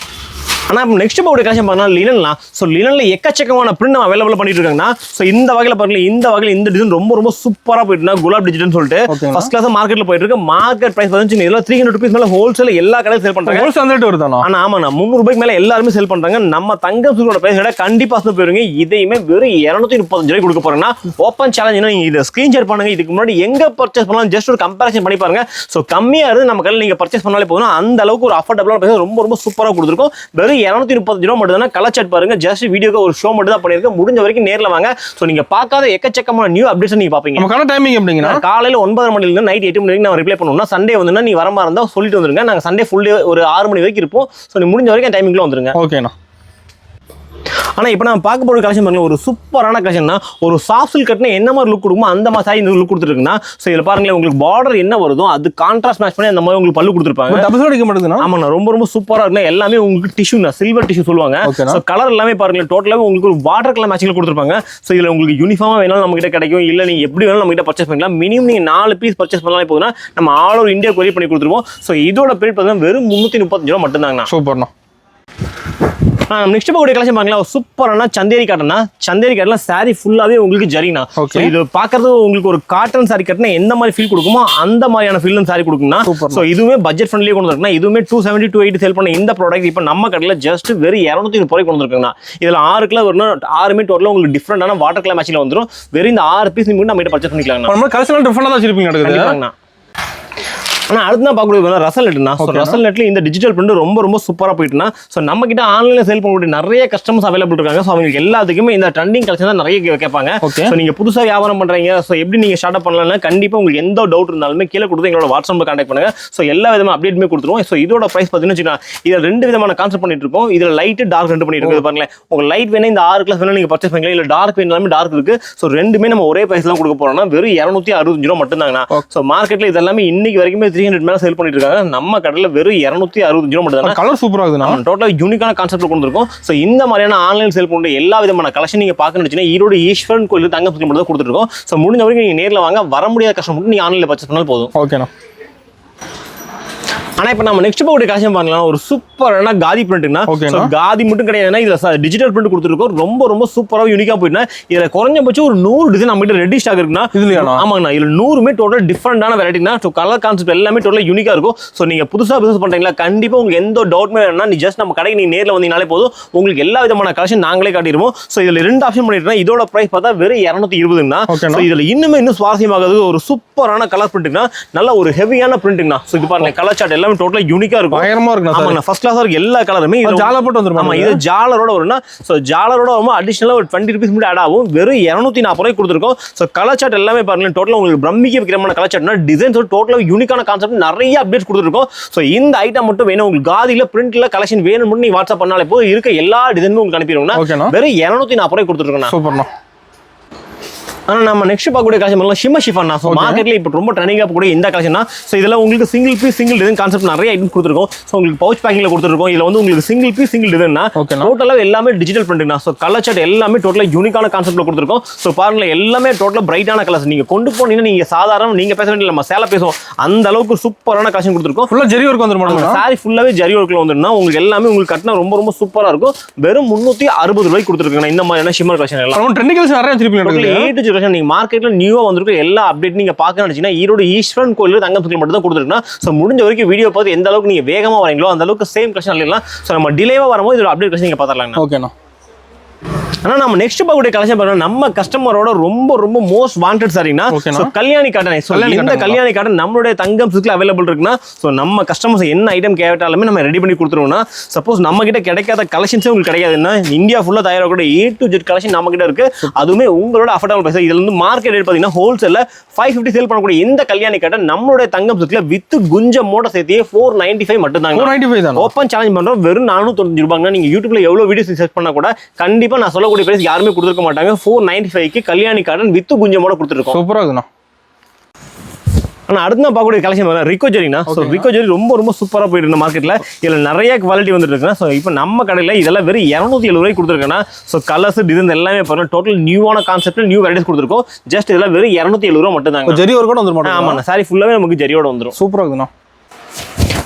ஆனால் இப்போ நெக்ஸ்ட் போகக்கூடிய கலெக்ஷன் பார்த்தீங்கன்னா லினன்லாம். ஸோ லினனில் எக்கச்சக்கமான பிரிண்ட் நம்ம அவைலபிள் பண்ணிட்டு இருக்காங்கன்னா, ஸோ இந்த வகையில் பாருங்கள், இந்த வகையில் இந்த டிசைன் ரொம்ப ரொம்ப சூப்பராக போயிட்டுனா குலாப் டிஜிட்டல்னு சொல்லிட்டு ஃபர்ஸ்ட் கிளாஸ் மார்க்கெட்டில் போயிட்டு இருக்கு. மார்க்கெட் பிரைஸ் வந்து இதெல்லாம் 300 ரூபீஸ் மேலே ஹோல்சேல் எல்லா கடையும் சேல் பண்ணுறாங்க. ஹோல்சேல் வருதானா? ஆனால் ஆமாண்ணா, 300 ரூபாய்க்கு மேலே எல்லாருமே சேல் பண்ணுறாங்க. நம்ம தங்கம் சூரோட பிரைஸ் விட கண்டிப்பாக போயிருங்க. இதையுமே வெறும் 235 ரூபாய் கொடுக்க போறேன்னா ஓப்பன் சேலஞ்ச். நீங்கள் இதை ஸ்க்ரீன்ஷாட் பண்ணுங்க. இதுக்கு முன்னாடி எங்கே பர்ச்சேஸ் பண்ணலாம் ஜஸ்ட் ஒரு கம்பேரிசன் பண்ணி பாருங்க. ஸோ கம்மியாக இருந்து நம்ம கடையில் நீங்கள் பர்ச்சேஸ் பண்ணாலே போதும். அந்த அளவுக்கு ஒரு அஃபோர்டபுளான பிரைஸ் ரொம்ப ரொம்ப சூப்பராக கொடுத்துருக்கோம். வெறும் 235 ரூபா மட்டும் தான். கலர் சார்ட் பாருங்க, ஜஸ்ட் வீடியோக்கு ஒரு ஷோ மட்டும் தான் பண்ணிருக்கேன். முடிஞ்ச வரைக்கும் நேர்ல வாங்க. சோ நீங்க பார்க்காத எக்கச்சக்கமான நியூ அப்டேட்ஸ் நீங்க பாப்பீங்க. நம்ம கடை டைமிங் எப்படிங்கன்னா காலையில 9:30 மணில இருந்து நைட் 8 மணி வரைக்கும் நான் ரிப்ளை பண்ணுவோம்னா, சண்டே வந்துன்னா நீ வர மாதிரி இருந்தா சொல்லிட்டு வந்துருங்க. நாங்க சண்டே ஃபுல் டே ஒரு 6 மணி வரைக்கும் இருப்போம். சோ நீ முடிஞ்ச வரைக்கும் டைமிங்ல வந்துருங்க. ஓகேண்ணா. ஆனால் இப்போ நம்ம பார்க்க போகிற கலெக்ஷன் பாருங்க, ஒரு சூப்பரான கலெக்ஷன் தான். ஒரு சாஃப்ட் சில்க் கட்டினா என்ன மாதிரி லுக் கொடுக்குமோ அந்த மாதிரி சாரி இந்த லுக் கொடுத்துருக்குன்னா, ஸோ இதில் பாருங்களேன் உங்களுக்கு பார்டர் என்ன வருதோ அது கான்ட்ராஸ்ட் மேட்ச் பண்ணி அந்த மாதிரி உங்களுக்கு பல்லு கொடுத்துருப்பாங்க. டபுள் அடிக்க மாட்டேங்குதுண்ணா. ஆமாண்ணா, ரொம்ப ரொம்ப சூப்பராக இருக்குன்னா எல்லாமே உங்களுக்கு டிஷ்யூண்ணா, சில்வர் டிஷ்யூ சொல்லுவாங்க. ஸோ கலர் எல்லாமே பாருங்களேன் டோட்டலாகவே உங்களுக்கு ஒரு வாட்டர் கலர் மேட்சிங்கில் கொடுத்துருப்பாங்க. ஸோ இதில் உங்களுக்கு யூனிஃபார்மாக வேணாலும் நம்ம கிட்ட கிடைக்கும். இல்லை நீங்கள் எப்படி வேணாலும் நம்ம கிட்ட பர்ச்சேஸ் பண்ணிக்கலாம். மினிமம் நீங்கள் 4 பீஸ் பர்ச்சேஸ் பண்ணாலே போதுன்னா நம்ம ஆல் ஓவர் இந்தியா கொரியர் பண்ணி கொடுத்துருவோம். ஸோ இதோட பிரைஸ் பார்த்தீங்கன்னா வெறும் 335 ரூபா மட்டும் தாங்கண்ணா. சூப்பர்ண்ணா. நெக்ஸ்ட் பார்க்கக்கூடிய கலெக்ஷன் பாருங்களா, சூப்பரான சந்தேரி காட்டனா. சந்தேரி காட்டலாம் சாரி ஃபுல்லாவே உங்களுக்கு ஜரினா. இது பாக்குறது உங்களுக்கு ஒரு காட்டன் சாரி கட்டினா எந்த மாதிரி ஃபீல் கொடுக்குமோ அந்த மாதிரியான ஃபீல் சாரி கொடுக்கும்னா. ஸோ இதுவுமே பட்ஜெட் ஃப்ரெண்ட்லியே கொண்டு வந்துருக்குன்னா, இதுவுமே 270 280 சேல் பண்ண இந்த ப்ராடக்ட் இப்போ நம்ம கடையில் ஜஸ்ட் வெறும் 230 ரூபாய் கொண்டு வந்துருக்குங்கண்ணா. இதில் 6 கிலோ வரணும், 6மே டோட்டலாக உங்களுக்கு டிஃப்ரெண்டான வாட்டர் கலர் மேட்சில் வந்துடும். வெறும் இந்த 6 பீஸ் மட்டும் நம்ம கிட்ட பர்ச்சேஸ் பண்ணிக்கலாம். நம்ம கலெக்ஷன் டிஃப்ரெண்டாக தான் வச்சிருப்பீங்க. ஆனால் அடுத்து தான் பார்க்கக்கூடிய ரசல் நெட்னா. ஸோ ரசல் நெட்ல இந்த டிஜிட்டல் பிரிண்ட் ரொம்ப ரொம்ப சூப்பராக போயிட்டுனா, ஸோ நம்ம கிட்ட ஆன்லைனில் சேல் பண்ணக்கூடிய நிறைய கஸ்டமர்ஸ் அவைலபிள் இருக்காங்க. ஸோ அவங்களுக்கு எல்லாத்துக்குமே இந்த ட்ரெண்டிங் கலெக்ஷன் தான் நிறைய கேட்பாங்க. ஸோ நீங்கள் புதுசாக வியாபாரம் பண்ணுறீங்க, ஸோ எப்படி நீங்கள் ஸ்டார்ட் அப் பண்ணலாம்னா கண்டிப்பாக உங்களுக்கு எந்த டவுட் இருந்தாலுமே கீழே கொடுத்து எங்களோட வாட்ஸ்அப்பில் கான்டாக்ட் பண்ணுங்க. ஸோ எல்லா விதமான அப்டேட்டுமே கொடுத்துருவோம். ஸோ இதோட ப்ரைஸ் பார்த்தீங்கன்னா வச்சுக்கலாம், இதில் 2 விதமான கான்செப்ட் பண்ணிட்டு இருக்கோம். இதில் லைட் டார்க் 2 பண்ணிட்டு இருக்கு பாருங்களேன். உங்களுக்கு லைட் வேணும் இந்த 6 கிளாஸ் வேணும் நீங்கள் பர்ச்சேஸ் பண்ணிக்கலாம். இல்லை டார்க் வேணாலுமே டார்க் இருக்கு. ஸோ ரெண்டுமே நம்ம ஒரே ப்ரைஸ் தான் கொடுக்க போறோம்னா வெறும் 265 ரூபா மட்டும் தாங்கண்ணா. ஸோ மார்க்கெட்டில் இதெல்லாமே இன்னைக்கு வரைக்குமே 300 மேலே சேல் பண்ணிட்டு இருக்காங்க. நம்ம கடையில் வெறும் 265 ரூபா மட்டும் தான். கலர் சூப்பரா இருக்குண்ணா. டோட்டல் யூனிக்கான கான்செப்ட் கொண்டு இருக்கும். ஸோ இந்த மாதிரியான ஆன்லைன் சேல் பண்ணுற எல்லா விதமான கலெக்ஷன் நீங்க பார்க்கணும்னு ஈரோடு ஈஸ்வரன் கோயில் தங்கம் மட்டும் தான் கொடுத்துருக்கோம். ஸோ முடிஞ்ச வரைக்கும் நீங்க நேரில் வாங்க. வர முடியாத கஷ்டம் மட்டும் நீங்க ஆன்லைனில் பர்ச்சேஸ் பண்ணாலும் போதும். ஓகேண்ணா. ஆனால் இப்போ நம்ம நெக்ஸ்ட் போகிற கலெக்ஷன் பார்க்கலாம், ஒரு சூப்பரான காதி பிரிண்ட்னா. காதி மட்டும் கிடையாதுன்னா இதில் டிஜிட்டல் பிரிண்ட் கொடுத்துருக்கோம். ரொம்ப ரொம்ப சூப்பராக யூனிக்காக போயிட்டுனா இதில் குறைஞ்சபட்சம் ஒரு 100 டிசைன் நம்ம கிட்ட ரெடி ஸ்டாக் இருக்குன்னா. ஆமாங்கண்ணா, இதில் 100மே டோட்டல் டிஃப்ரெண்டான வெரைட்டினா. ஸோ கலர் கான்செப்ட் எல்லாமே டோட்டல் யூனிக்காக இருக்கும். ஸோ நீங்கள் புதுசாக பிசினஸ் பண்ணுறீங்களா, கண்டிப்பாக உங்களுக்கு எந்த டவுட்மே வேணும்னா நீ ஜஸ்ட் நம்ம கடைக்கு நீங்கள் நேரில் வந்தீங்கனாலே போதும். உங்களுக்கு எல்லா விதமான கலெக்ஷன் நாங்களே காட்டிடுவோம். ஸோ இதில் 2 ஆப்ஷன் பண்ணிட்டுனா இதோட ப்ரைஸ் பார்த்தா வெறும் 220ங்கண்ணா. ஸோ இதில் இன்னும் சுவாரஸ்யமாகிறது ஒரு சூப்பரான கலர் பிரிண்ட்னா, நல்ல ஒரு ஹெவியான பிரிண்ட்னா. ஸோ இது பாருங்க கலர் சார்ட் எல்லாமே டோட்டலாக யூனிக்காக இருக்கும். பயங்கரமா இருக்கு. ஆமாங்க, ஃபர்ஸ்ட் கிளாஸா இருக்கு. எல்லா கலருமே இது ஜாலா போட்டு வந்துரும். ஆமா, இது ஜாலரோட வரும்னா. சோ ஜாலரோட வரும்போது அடிஷனலா ஒரு 20 ரூபீஸ் மட்டும் ஆட் ஆகும். வெறும் 240 ரூபாய் கொடுத்துருக்கோம். சோ கலர் சார்ட் எல்லாமே பாருங்க டோட்டலா உங்களுக்கு பிரமிக்க வைக்கிறமான கலர் சார்ட்னா டிசைன்ஸ் டோட்டலா யூனிக்கான கான்செப்ட் நிறைய அப்டேட்ஸ் கொடுத்துருக்கோம். சோ இந்த ஐட்டம் மட்டும் வேணும் உங்களுக்கு காதில பிரிண்ட்ல கலெக்ஷன் வேணும்னு நீ வாட்ஸ்அப் பண்ணாலே போதும். இருக்க எல்லா டிசைனும் உங்களுக்கு அனுப்பிடுவோம்னா வெறும் 240 ரூபாய் கொடுத்துருக்கோம். சூப்பர்ண்ணா. ஆனால் நம்ம நெக்ஸ்ட் பார்க்கக்கூடிய கலெக்ஷன் பண்ணலாம் ஷிம்மர் ஷிஃபான். ஸோ மார்க்கெட்டில் இப்போ ரொம்ப ட்ரெண்டிங்காக போகக்கூடிய இந்த கலெக்ஷன் தான். ஸோ இதில் உங்களுக்கு single piece single design concept நிறைய ஐட்டம் கொடுத்துருக்கோம். ஸோ உங்களுக்கு பவுச் பேக்கிங்கில் கொடுத்துருக்கோம். இதில் வந்து உங்களுக்கு சிங்கிள் பீஸ் சிங்கிள் டிசைன்னா டோட்டலாக எல்லாமே டிஜிட்டல் பிரிண்டிங் தான். ஸோ கலர் சார்ட் எல்லாமே டோட்டலாக யூனிக்கான கான்செப்ட்டில் கொடுத்துருக்கோம். ஸோ பாருங்களேன் எல்லாமே டோட்டலாக பிரைட்டான கலர்ஸ். நீங்கள் கொண்டு போனீங்கன்னா நீங்கள் சாதாரண நீங்கள் பேச வேண்டிய நம்ம சேலை பேசுவோம் அந்த அளவுக்கு சூப்பரான கலெக்ஷன் கொடுத்துருக்கோம். ஃபுல்லாக ஜெரி ஒர்க் வந்துடும். சாரி ஃபுல்லாகவே ஜரி ஒர்க்கில் வந்துருன்னா உங்களுக்கு எல்லாமே உங்களுக்கு கட்டினா ரொம்ப ரொம்ப சூப்பராக இருக்கும். வெறும் 360 ரூபாய்க்கு கொடுத்துருக்காங்க இந்த மாதிரியான ஷிம்மர் கலெக்ஷன் எல்லாம். ட்ரெண்டிங் கலெக்ஷன் நிறைய வச்சிருப்பீங்க. நீங்க மார்க்கெட்ல நியூவா வந்திருக்க எல்லா அப்டேட் நீங்க பார்க்கணும்னு நினைச்சீங்கன்னா ஈரோடு ஈஸ்வரன் கோயில் தங்கம் சுத்தில மட்டும் தான் கொடுத்துருக்கோம். ஸோ முடிஞ்ச வரைக்கும் வீடியோ பார்த்து எந்த அளவுக்கு நீங்க வேகமா வரீங்களோ அந்த அளவுக்கு சேம் கலெக்ஷன் இல்லைங்களா. ஸோ நம்ம டிலேவா வரும்போது இதோட அப்டேட் கலெக்ஷன் நீங்க பார்த்துடலாம். ஓகேண்ணா. ஆனால் நம்ம நெக்ஸ்ட் பார்க்கக்கூடிய கலெக்ஷன் பார்த்தோம்னா நம்ம கஸ்டமரோட ரொம்ப ரொம்ப மோஸ்ட் வாண்டட் சாரினா கல்யாணி காட்டன். இந்த கல்யாணி காட்டன் நம்மளுடைய தங்கம் சில்க்ல அவைலபிள் இருக்குன்னா ஸோ நம்ம கஸ்டமர்ஸ் என்ன ஐட்டம் கேட்டாலுமே நம்ம ரெடி பண்ணி கொடுத்துருவோம்னா சப்போஸ் நம்ம கிட்ட கிடைக்காத கலெக்ஷன்ஸே உங்களுக்கு கிடைக்காதுன்னா இந்தியா ஃபுல்லாக தயாராகக்கூடிய A to Z கலெக்ஷன் நம்ம கிட்ட இருக்கு. அதுவுமே உங்களோட அஃபோர்டபுள் பிரைஸ். இதுல வந்து மார்க்கெட் ரேட் பார்த்தீங்கன்னா ஹோல்சேல்ல 550 சேல் பண்ணக்கூடிய இந்த கல்யாணி காட்டன் நம்மளுடைய தங்கம் சில்க்ல வித் குஞ்சமோட சேர்த்து 495 மட்டும் தாங்க. 495 தான். ஓப்பன் சேலஞ்ச் பண்றோம். வெறும் 495 ரூபாய்னா நீங்க யூடியூப்ல எவ்வளவு வீடியோஸ் சர்ச் பண்ணா கூட கண்டிப்பா நான் சொல்லக்கூடிய பிரைஸ் யாருமே கொடுத்துருக்க மாட்டாங்க. 495க்கு கல்யாணி காட்டன் வித் குஞ்சமோட கொடுத்துருக்கோம். சூப்பரா இருக்குண்ணா. ஆனால் அடுத்து நான் பார்க்கக்கூடிய கலெக்ஷன் ரிக்கோ ஜெரினா. ஸோ ரிக்கோ ஜெரி ரொம்ப ரொம்ப சூப்பராக போயிட்டு இருந்த மார்க்கெட்டில் இதில் நிறைய குவாலிட்டி வந்துட்டு இருக்குன்னா ஸோ இப்போ நம்ம கடையில் இதெல்லாம் வெறும் 270 ரூபாய்க்கு கொடுத்துருக்கேன்னா ஸோ கலர்ஸ் டிசைன் எல்லாமே பாருங்கள் டோட்டல் நியூவான கான்செப்ட் நியூ வெரைட்டிஸ் கொடுத்துருக்கோம். ஜஸ்ட் இதெல்லாம் வெறும் 270 ரூபா மட்டும் தாங்க. ஜெரி ஒர்க் கூட வந்துடும். ஆமாண்ணா சாரி ஃபுல்லாகவே நமக்கு ஜெரியோட வந்துடும். சூப்பராக இருக்குண்ணா.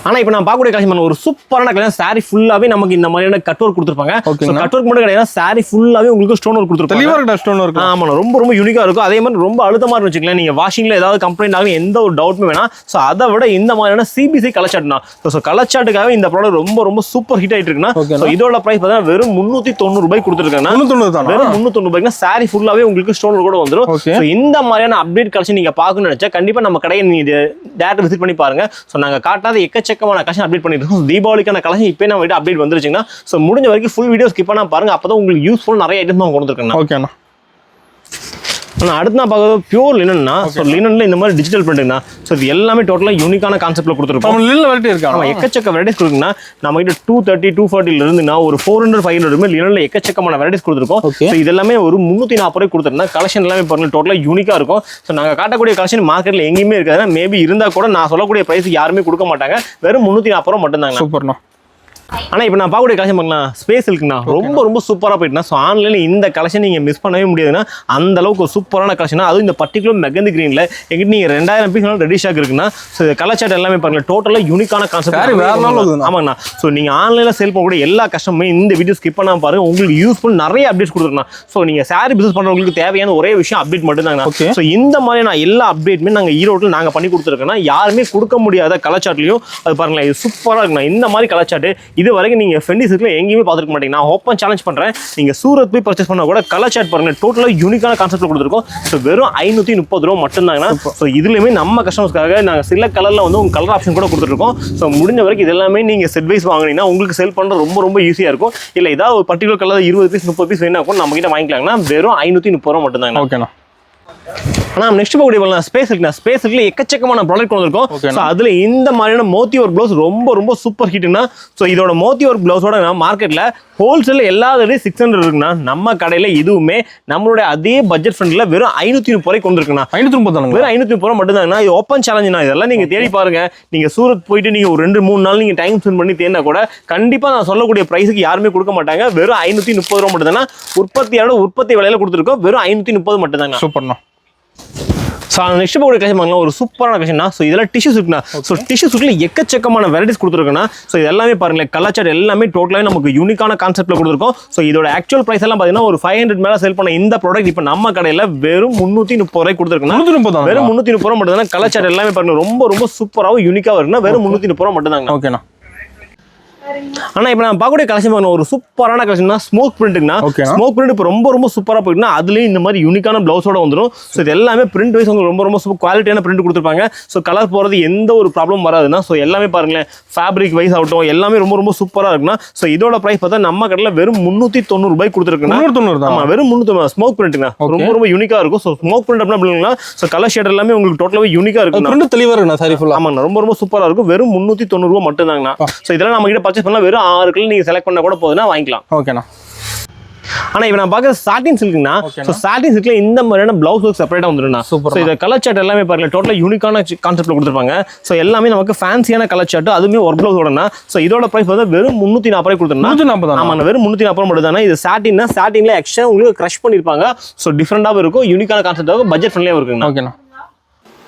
ஆனால் இப்போ நான் பார்க்கக்கூடிய கலெக்ஷன் ஒரு சூப்பரான கலெக்ஷன் சாரி ஃபுல்லாகவே நமக்கு இந்த மாதிரியான கட் ஒர்க் கொடுத்துருப்பாங்க. கட் ஒர்க் மட்டும் கிடையாது சாரி ஃபுல்லாகவே உங்களுக்கு ஸ்டோன் ஒர்க் கொடுத்துருப்பாங்க. ஸ்டோன் ஒர்க் ஆமாம் ரொம்ப ரொம்ப யூனிக்காக இருக்கும். அதே மாதிரி ரொம்ப அழுத்தமாக வச்சுக்கலாம். நீங்கள் வாஷிங்கில் ஏதாவது கம்ப்ளைண்ட் ஆகும் எந்த ஒரு டவுட்டுமே வேணாம். ஸோ அதை விட இந்த மாதிரியான CBC கலர் சார்ட்னா ஸோ கலர் சார்ட்டுக்காக இந்த ப்ராடக்ட் ரொம்ப ரொம்ப சூப்பர் ஹிட் ஆகிட்டு இருக்குன்னா ஸோ இதோட ப்ரைஸ் பார்த்தீங்கன்னா வெறும் 390 ரூபாய்க்கு கொடுத்துருக்காங்க. 390 வெறும் 390 ரூபாய்க்கு சாரி ஃபுல்லாகவே உங்களுக்கு ஸ்டோன் ஒர்க் கூட வந்துடும். ஸோ இந்த மாதிரியான அப்டேட் கலெக்ஷன் நீங்கள் பார்க்கணும்னு நினைச்சா கண்டிப்பாக நம்ம கடையை நீங்கள் டேரக்ட் விசிட் பண்ணி பாருங்க. ஸோ நாங்கள் காட்டாத எக்கச்சக்கமான கலெக்ஷன் அப்டேட் பண்ணி தீபாவளிக்கான கலெக்ஷன் இப்போ நம்ம வீட்டு அப்டேட் வந்துருச்சுன்னா ஸோ முடிஞ்ச வரைக்கும் ஃபுல் வீடியோ ஸ்கிப் பண்ணா பாருங்க. அப்பதான் உங்களுக்கு யூஸ்ஃபுல் நிறைய ஐட்டம்ஸ் நான் கொண்டு வந்திருக்கேன். ஓகேண்ணா. ஆனால் அடுத்து நான் பார்க்கறது பியூர் லினன்னா. ஸோ லினன்ல இந்த மாதிரி டிஜிட்டல் பிரிண்ட்னா ஸோ இது எல்லாமே டோட்டலாக யூனிக்கான கான்செப்ட்ல கொடுத்துருக்கோம். லினன் வெரைட்டி இருக்கு. ஆமாம் எக்கச்சக்க வெரைட்டிஸ் கொடுக்குன்னா நம்ம கிட்ட 230 240 இருந்துன்னா ஒரு 400 500 லினன்ல எக்கச்சக்கமான வெரைட்டிஸ் கொடுத்துருக்கோம். ஸோ இது எல்லாமே ஒரு 340 ரூபாய் கொடுத்துருந்தா கலெக்ஷன் எல்லாமே பாருங்க டோட்டலாக யூனிக்காக இருக்கும். ஸோ நாங்கள் காட்டக்கூடிய கலெக்ஷன் மார்க்கெட்டில் எங்கேயுமே இருக்காதுன்னா மேபி இருந்தால் கூட நான் சொல்லக்கூடிய ப்ரைஸ் யாருமே கொடுக்க மாட்டாங்க. வெறும் 340 ரூபா மட்டும் தாங்க. சூப்பர்ண்ணா. ஆனால் இப்போ நான் பார்க்கக்கூடிய கலெக்ஷன் பார்க்கலாம் ஸ்பேஸ் இருக்குண்ணா ரொம்ப ரொம்ப சூப்பராக போயிட்டுனா. ஸோ ஆன்லைனில் இந்த கலெக்ஷன் நீங்கள் மிஸ் பண்ணவே முடியாதுன்னா அந்த அளவுக்கு சூப்பரான கலெக்ஷனாக அதுவும் இந்த பர்டிகுலர் மெகந்தி கிரீனில் எங்கிட்ட நீங்கள் 2000 பீஸ் ரெடி ஸ்டாக் இருக்குன்னா ஸோ கலர் சார்ட் எல்லாமே பாருங்க டோட்டலாக யூனிக்கான கான்செப்ட். ஆமாங்கண்ணா. ஸோ நீங்கள் ஆன்லைனில் சேல் பண்ணக்கூடிய எல்லா கஸ்டமரும் இந்த வீடியோ ஸ்கிப் பண்ணாமல் பாருங்க. உங்களுக்கு யூஸ்ஃபுல் நிறைய அப்டேட்ஸ் கொடுத்துருக்கோம். ஸோ நீங்கள் சாரி பிசினஸ் பண்ணுறவங்களுக்கு தேவையான ஒரே விஷயம் அப்டேட் மட்டும் தாங்க. ஸோ இந்த மாதிரி நான் எல்லா அப்டேட்டுமே நாங்கள் ஈரோட்டில் நாங்கள் பண்ணி கொடுத்துருக்கோன்னா யாருமே கொடுக்க முடியாத கலர் சார்ட்லையும் அது பாருங்களேன் இது சூப்பராக இருக்குண்ணா. இந்த மாதிரி கலர் சார்ட் இது வரைக்கும் நீங்கள் ஃபெண்டி சில்க்ல எங்கேயுமே பார்த்துருக்க மாட்டீங்க. நான் ஓப்பன் சேலஞ்ச் பண்ணுறேன். நீங்கள் சூரத் போய் பர்ச்சேஸ் பண்ணால் கூட கலர் சார்ட் பாருங்க டோட்டலாக யூனிக்கான கான்செப்ட் கொடுத்துருக்கோம். ஸோ வெறும் 530 ரூபா மட்டும் தாங்கண்ணா. ஸோ இதுலையுமே நம்ம கஸ்டமர்ஸ்க்காக நாங்கள் சில கலரில் வந்து உங்கள் கலர் ஆப்ஷன் கூட கொடுத்துருக்கோம். ஸோ முடிஞ்ச வரைக்கும் இது எல்லாமே நீங்கள் செட் வைஸ் வாங்கினீங்கன்னா உங்களுக்கு செல் பண்ணுறது ரொம்ப ரொம்ப ஈஸியாக இருக்கும். இல்லை ஏதாவது ஒரு பர்டிகுலர் கலர் 20 பீஸ் 30 பீஸ் வேணா கூட நம்ம கிட்ட வாங்கிக்கலாங்கன்னா வெறும் 530 ரூபா மட்டும் தாங்க. ஓகேண்ணா. ஆனால் நெக்ஸ்ட் பார்க்கக்கூடிய ஸ்பேஸ் இருக்குண்ணா. ஸ்பேஸ் இருக்குல்ல எக்கச்சக்கமான ப்ராடக்ட் வந்துருக்கும். ஸோ அதில் இந்த மாதிரியான மோத்தி ஒர்க் ப்ளவுஸ் ரொம்ப ரொம்ப சூப்பர் ஹிட்னா. ஸோ இதோட மோத்தி ஒர்க் ப்ளவுஸோட மார்க்கெட்டில் ஹோல்சேல் எல்லா 600 இருக்குன்னா நம்ம கடையில் இதுவுமே நம்மளுடைய அதே பட்ஜெட் ஃப்ரெண்டில் வெறும் 530 ரூபாய்க்கு வந்துருக்குண்ணா. 530 வெறும் 530 ரூபா மட்டும் தாங்கண்ணா. இது ஓப்பன் சேலஞ்சுனா இதெல்லாம் நீங்கள் தேடி பாருங்க. நீங்கள் சூரத் போயிட்டு நீங்கள் ஒரு 2-3 நாள் நீங்கள் டைம் ஸ்பெண்ட் பண்ணி தேடினா கூட கண்டிப்பாக நான் சொல்லக்கூடிய ப்ரைஸுக்கு யாருமே கொடுக்க மாட்டாங்க. வெறும் 530 ரூபா மட்டும் தானே. உற்பத்தி விலையில கொடுத்துருக்கோம். வெறும் 530 மட்டும் தாங்க. சூப்பர்ண்ணா. ஸோ நெக்ஸ்ட் போகிற கலெக்ஷன் பார்க்கலாம் ஒரு சூப்பரான கலெக்ஷனா. ஸோ இதெல்லாம் டிஷ்யூஸ் இருக்குண்ணா. ஸோ டிஷ்யூ சுட்டில் எக்கச்சக்கமான வெரைட்டிஸ் கொடுத்துருக்குண்ணா. ஸோ இது எல்லாமே பாருங்களேன் கலர் சார்ட் எல்லாமே டோட்டலாக நமக்கு யூனிக்கான கான்செப்ட்டில் கொடுத்துருக்கோம். ஸோ இதோட ஆக்சுவல் ப்ரைஸ் எல்லாம் பார்த்தீங்கன்னா ஒரு 500 மேலே சேல் பண்ண இந்த ப்ராடக்ட் இப்போ நம்ம கடையில் வெறும் 330 ரூபாய் கொடுத்துருக்குண்ணா. வெறும் 330 ரூபா மட்டும் தானே. கலர் சார்ட் எல்லாமே பாருங்க ரொம்ப ரொம்ப சூப்பராகவும் யூனிக்காக இருக்குன்னா வெறும் 330 ரூபா மட்டும் தாங்க. ஓகேண்ணா. ஆனால் இப்போ நான் பார்க்கக்கூடிய கலெக்ஷன் பார்க்கணும் ஒரு சூப்பரான கலெக்ஷன் ஸ்மோக் பிரிண்ட்னா. ஸ்மோக் பிரிண்ட் இப்போ ரொம்ப ரொம்ப சூப்பராக போயிட்டுனா அதுலேயும் இந்த மாதிரி யூனிக்கான ப்ளவுஸோட வந்துடும். ஸோ இது எல்லாமே பிரிண்ட் வைஸ் உங்களுக்கு ரொம்ப ரொம்ப சூப்பர் குவாலிட்டியான பிரிண்ட் கொடுத்துருப்பாங்க. ஸோ கலர் போகிறது எந்த ஒரு ப்ராப்ளம் வராதுன்னா. ஸோ எல்லாமே பாருங்களேன் ஃபேப்ரிக் வைஸ் ஆகட்டும் எல்லாமே ரொம்ப ரொம்ப சூப்பராக இருக்குன்னா. ஸோ இதோட ப்ரைஸ் பார்த்தா நம்ம கடையில் வெறும் 390 ரூபாய் கொடுத்துருக்குன்னா. 390 தான். ஆமாம் வெறும் 390 ஸ்மோக் பிரிண்ட்னா ரொம்ப ரொம்ப யூனிக்காக இருக்கும். ஸோ ஸ்மோக் பிரிண்ட் அப்படின்னா ஸோ கலர் ஷேட் எல்லாமே உங்களுக்கு டோட்டலாகவே யூனிக்காக இருக்கும். பிரிண்ட் தெளிவாக இருக்குண்ணா. சாரி ஃபுல்லாக ஆமாங்கண்ணா ரொம்ப ரொம்ப சூப்பராக இருக்கும். வெறும் 390 ரூபா மட்டும் தாங்கண்ணா. ஸோ இதெல்லாம் நம்ம கிட்ட பர்ச்சேஸ் பண்ணலாம் வெறும் 6 கிலோ நீங்கள் செலக்ட் பண்ண கூட போதுன்னா வாங்கிக்கலாம். ஓகேண்ணா. ஆனா இப்போ நான் பார்க்குற சாட்டின் சில்க்னா ஸோ சாட்டின் சில்க்ல இந்த மாதிரியான பிளவுஸ் ஒர்க் செப்பரேட்டாக வந்துருண்ணா. ஸோ இந்த கலர் சார்ட் எல்லாமே பாருங்க டோட்டலாக யூனிக்கான கான்செப்ட்ல கொடுத்துருப்பாங்க. ஸோ எல்லாமே நமக்கு ஃபேன்சியான கலர் சார்ட், அதுவுமே ஒரு பிளவுஸோடனா. ஸோ இதோட பிரைஸ் வந்து வெறும் 340 கொடுத்துருந்தா. ஆமா, வெறும் 340 மட்டும் தானே. இது சாட்டின்னா சாட்டின்ல எக்ஸ்ட்ரா உங்களுக்கு கிரஷ் பண்ணிருப்பாங்க. ஸோ டிஃப்ரெண்டாகவும் இருக்கும், யூனிக்கான கான்செப்டாகவும் பட்ஜெட் ஃப்ரெண்ட்லியாக இருக்குங்க. ஓகேண்ணா.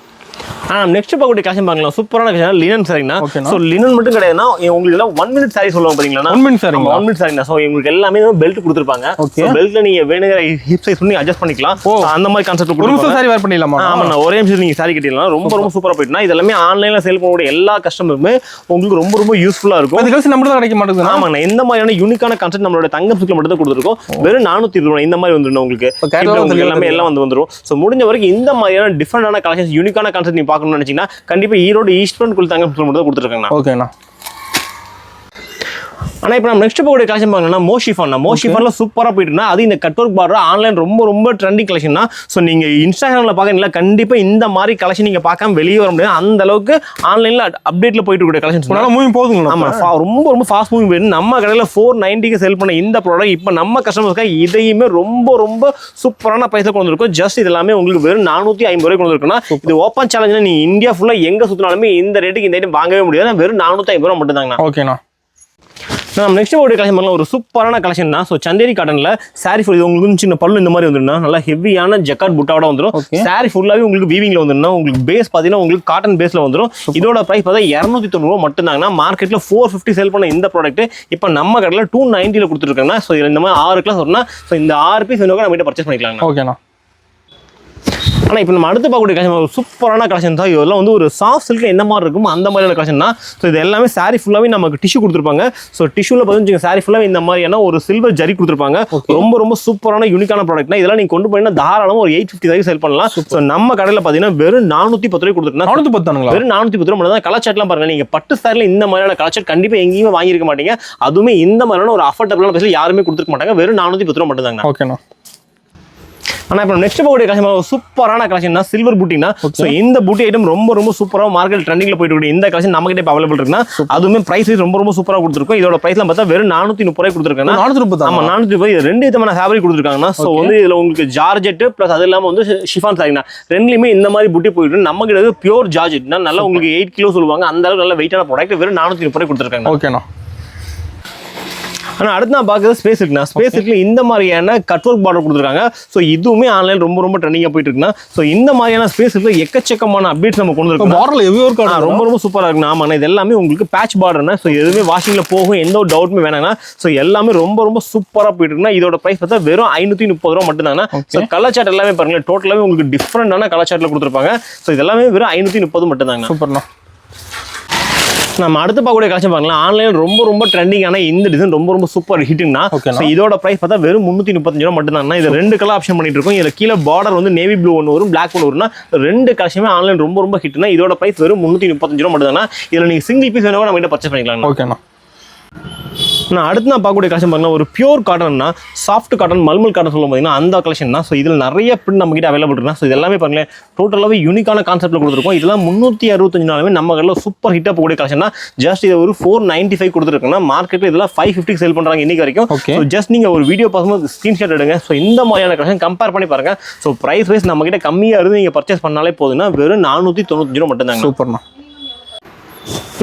நெக்ஸ்ட் பார்க்கக்கூடிய கலெக்ஷன் பார்க்கலாம். சூப்பரான கலெக்ஷன் லினன் சாரினா. ஸோ லினன் மட்டும் கிடையாதுன்னா உங்களுக்கு எல்லாம் 1 மினிட் சாரி சொல்லுவாங்க பாத்தீங்களா. 1 மினிட் சாரி 1 மினிட் சாரினா. ஸோ உங்களுக்கு எல்லாமே பெல்ட் கொடுத்துருப்பாங்க. பெல்ட்ல நீங்க வேணுங்கிற ஹிப் சைஸ் பண்ணி அட்ஜஸ்ட் பண்ணிக்கலாம். அந்த மாதிரி கான்செப்ட் ஒரு நிமிஷம் சாரி வேர் பண்ணிடலாமா? ஆமாண்ணா, ஒரே நிமிஷம் நீங்க சாரி கட்டிடலாம். ரொம்ப சூப்பரா போயிட்டுனா இது எல்லாமே ஆன்லைன்ல சேல் பண்ணக்கூடிய எல்லா கஸ்டமருமே உங்களுக்கு ரொம்ப யூஸ்ஃபுல்லா இருக்கும். அது கலெக்ஷன் நம்ம தான் கிடைக்க மாட்டேங்குது. ஆமாண்ணா, இந்த மாதிரியான யூனிக்கான கான்செப்ட் நம்மளோட தங்கம் சில்க்ல மட்டும் தான் கொடுத்துருக்கோம். வெறும் 420 இந்த மாதிரி வந்துடும் உங்களுக்கு. எல்லாமே எல்லாம் வந்துரும். ஸோ முடிஞ்ச வரைக்கும் இந்த மாதிரியான டிஃப்ரெண்டான கலெக்ஷன் யூனிக்கான கான்செப்ட் நீங்க பார்க்கணும்னு நினைச்சீங்கன்னா கண்டிப்பா ஈரோடு ஈஸ்ட்மன் குள் தங்கம் சில்க் மட்டும் தான் கொடுத்துருக்காங்க. ஓகேண்ணா. ஆனா இப்போ நம்ம நெக்ஸ்ட் போகக்கூடிய கலெக்ஷன் பார்க்கணும்னா மோஷிஃபான்ல சூப்பரா போயிட்டுனா அது இந்த கட் ஒர்க் பார்டர் ஆன்லைன் ரொம்ப ட்ரெண்டிங் கலெக்ஷன் தான். ஸோ நீங்க இன்ஸ்டாகிராம்ல பாக்கீங்களா, கண்டிப்பா இந்த மாதிரி கலெக்ஷன் நீங்க பார்க்காம வெளியே வர முடியாது. அந்த அளவுக்கு ஆன்லைன்ல அப்டேட்ல போயிட்டு இருக்க கலெக்ஷன் நல்லா மூவிங் போகுதுங்களா? ஆமா, ரொம்ப ஃபாஸ்ட் மூவிங் போயிட்டு நம்ம கடையில 490க்கு செல் பண்ண இந்த ப்ராடக்ட் இப்போ நம்ம கஸ்டமர்ஸ்க்காக இதையுமே ரொம்ப சூப்பரான பிரைஸ்ல கொண்டு வந்திருக்கோம். ஜஸ்ட் இது எல்லாமே உங்களுக்கு வெறும் 450 ரூபாய் கொண்டு வந்திருக்குன்னா இது ஓப்பன் சேலஞ்ச். நீங்க இந்தியா ஃபுல்லா எங்க சுத்தினாலுமே இந்த ரேட்டுக்கு இந்த ஐட்டம் வாங்கவே முடியாது. வெறும் 450 ரூபாய் மட்டும் தாங்க. ஓகேண்ணா. நம்ம நெக்ஸ்ட் போர்டு கலெக்ஷன் பண்ணலாம். ஒரு சூப்பரான கலெக்ஷன் தான். ஸோ சந்தேரி காட்டன்ல சாரி ஃபுல் உங்களுக்கு சின்ன பல்லு இந்த மாதிரி வந்துடும். நல்லா ஹெவியான ஜக்கார்ட் புட்டாவோட வந்துடும். சாரி ஃபுல்லாவே உங்களுக்கு வீவிங்ல வந்துடும். உங்களுக்கு பேஸ் பாத்தீங்கன்னா உங்களுக்கு காட்டன் பேஸ்ல வந்துடும். இதோட பிரைஸ் பார்த்தா 290 ரூபாய் மட்டும் தாங்கன்னா. மார்க்கெட்ல 450 சேல் பண்ண இந்த ப்ராடக்ட் இப்போ நம்ம கடையில 290 கொடுத்துருக்காங்க. ஸோ இந்த மாதிரி 6 கிளாஸ் வரும்னா ஸோ இந்த 6 பீஸ் வேணும் நம்ம கிட்ட பர்ச்சேஸ் பண்ணிக்கலாம். ஓகேண்ணா. ஆனால் இப்போ நம்ம அடுத்து பார்க்கக்கூடிய கலெக்ஷன் ஒரு சூப்பரான கலெக்ஷன் தான். இதெல்லாம் வந்து ஒரு சாஃப்ட் சில்க்ல என்ன மாதிரி இருக்கும் அந்த மாதிரியான கலெக்ஷன் தான். ஸோ இது எல்லாமே சாரி ஃபுல்லாவே நமக்கு டிஷ்யூ கொடுத்துருப்பாங்க. ஸோ டிஷ்யூல பார்த்தீங்கன்னா சாரி ஃபுல்லாவே இந்த மாதிரியான ஒரு சில்வர் ஜரி கொடுத்துருப்பாங்க. ரொம்ப சூப்பரான யூனிக்கான ப்ராடக்ட்னா இதெல்லாம் நீங்க கொண்டு போயினா தாராளமாக ஒரு 850 வரைக்கும் சேல் பண்ணலாம். ஸோ நம்ம கடையில் பார்த்தீங்கன்னா வெறும் 410 ரூபாய் கொடுத்துருக்கோம். 410 வெறும் 410 ரூபாய் மட்டும் தான். கலர்சாட்லாம் பாருங்க, நீங்க பட்டு சாரில இந்த மாதிரியான கலர்சாட் கண்டிப்பா எங்கேயுமே வாங்கியிருக்க மாட்டீங்க. அதுவுமே இந்த மாதிரியான ஒரு அஃபோர்டபுளான பிரைஸ்ல யாருமே கொடுத்துருக்க மாட்டாங்க. வெறும் 410 ரூபாய் மட்டும் தாங்க. ஓகேண்ணா. ஆனால் இப்போ நெக்ஸ்ட் போகக்கூடிய கலெக்ஷன் சூப்பரான கலெக்ஷன் தான். சில்வர் பூட்டினா. ஸோ இந்த பூட்டி ஐட்டம் ரொம்ப சூப்பராக மார்க்கெட் ட்ரெண்டிங்ல போயிட்டு இருக்கு. இந்த கலெக்ஷன் நம்ம கிட்ட இப்போ அவைலபிள் இருக்குன்னா அதுவுமே பிரைஸ் ரொம்ப சூப்பராக கொடுத்துருக்கோம். இதோட பிரைஸ்லாம் பார்த்தா வெறும் 430 ரூபாய் கொடுத்துருக்காங்க. 430. ஆமா, 430. 2 விதமான ஃபேப்ரிக் கொடுத்துருக்காங்கன்னா. ஸோ வந்து இதுல உங்களுக்கு ஜார்ஜெட் பிளஸ் அது இல்லாமல் வந்து ஷிஃபான் சாரினா ரெண்டுலையுமே இந்த மாதிரி பூட்டி போயிட்டு நம்ம கிட்ட பியூர் ஜார்ஜெட்னா நல்லா உங்களுக்கு 8 கிலோ சொல்லுவாங்க. அந்த அளவுக்கு நல்ல வெயிட்டான ப்ராடக்ட் வெறும் 430 ரூபாய் கொடுத்துருக்காங்க. ஓகேண்ணா. ஆனால் அடுத்து நான் பார்க்குறது ஸ்பேஸ் இருக்குண்ணா. ஸ்பேஸ் இருக்குல இந்த மாதிரியான கட் ஒர்க் பார்டர் கொடுத்துருக்காங்க. ஸோ இதுவுமே ஆன்லைன் ரொம்ப ட்ரெண்டிங்காக போயிட்டு இருக்குன்னா. ஸோ இந்த மாதிரியான ஸ்பேஸ் இருக்குல எக்கச்சக்கமான அப்டேட்ஸ் நம்ம கொண்டு இருக்கோம். பார்டர்ல எவ்வளோ இருக்கும், ரொம்ப சூப்பராக இருக்குண்ணா. ஆமாண்ணா, இது எல்லாமே உங்களுக்கு பேட்ச் பார்டர்னா. ஸோ எதுவுமே வாஷிங்ல போகும், எந்த ஒரு டவுட்டுமே வேணாங்கன்னா. ஸோ எல்லாமே ரொம்ப சூப்பராக போயிட்டு இருக்குன்னா. இதோட பிரைஸ் பார்த்தா வெறும் 530 ரூபாய் மட்டும் தாங்க. ஸோ கலர் சார்ட் எல்லாமே பாருங்க, டோட்டலாவே உங்களுக்கு டிஃப்ரெண்டான கலர் சார்ட்ல கொடுத்துருப்பாங்க. ஸோ இது எல்லாமே வெறும் 530 மட்டும் தாங்க. சூப்பர்ண்ணா. நம்ம அடுத்து பார்க்கக்கூடிய கலெக்ஷன் பார்க்கலாம். ஆன்லைன் ரொம்ப ட்ரெண்டிங்கான இந்த டிசைன் ரொம்ப சூப்பர் ஹிட்னா. இதோட பிரைஸ் பார்த்தா வெறும் 335 ரூபாய் மட்டும் தான். இது 2 கலர் ஆப்ஷன் பண்ணிட்டு இருக்கோம். இதுல கீழே பார்டர் வந்து நேவி ப்ளூ ஒன்று வரும், பிளாக் ஒன்று வரும்னா 2 கலெக்ஷனுமே ஆன்லைன் ரொம்ப ஹிட்னா. இதோட பிரைஸ் வெறும் 335 ரூபாய் மட்டும் தான். இதுல நீங்க சிங்கிள் பீஸ் வேணா நம்ம கிட்ட பர்ச்சேஸ் பண்ணிக்கலாம். ஓகேண்ணா. நான் அடுத்து நான் பார்க்கக்கூடிய கலெக்ஷன் பாருங்க, ஒரு பியூர் காட்டன்னா சாஃப்ட் காட்டன் மல்மல் காட்டன் சொல்லும் பார்த்தீங்கன்னா அந்த கலெக்ஷன் தான். ஸோ இதில் நிறைய பிரிண்ட் நம்ம கிட்ட அவைலபிள் இருக்குன்னா. ஸோ இது எல்லாமே பாருங்களேன் டோட்டலாகவே யூனிக்கான கான்செப்ட்ல கொடுத்துருக்கோம். இதெல்லாம் 365 நாளுமே நம்ம கடையில் சூப்பர் ஹிட்டாக போகக்கூடிய கலெக்ஷன் தான். ஜஸ்ட் இது ஒரு 495 கொடுத்துருக்குன்னா மார்க்கெட்டில் இதெல்லாம் 550 சேல் பண்ணுறாங்க இன்னைக்கு வரைக்கும். ஸோ ஜஸ்ட் நீங்கள் ஒரு வீடியோ பார்க்கும்போது ஸ்க்ரீன்ஷாட் எடுங்க. ஸோ இந்த மாதிரியான கலெக்ஷன் கம்பேர் பண்ணி பாருங்க. ஸோ ப்ரைஸ் வைஸ் நம்ம கிட்ட கம்மியாக இருந்து நீங்கள் பர்ச்சேஸ் பண்ணாலே போதுன்னா வெறும் 495 ரூபாய் மட்டும் தாங்க. சூப்பர்ண்ணா.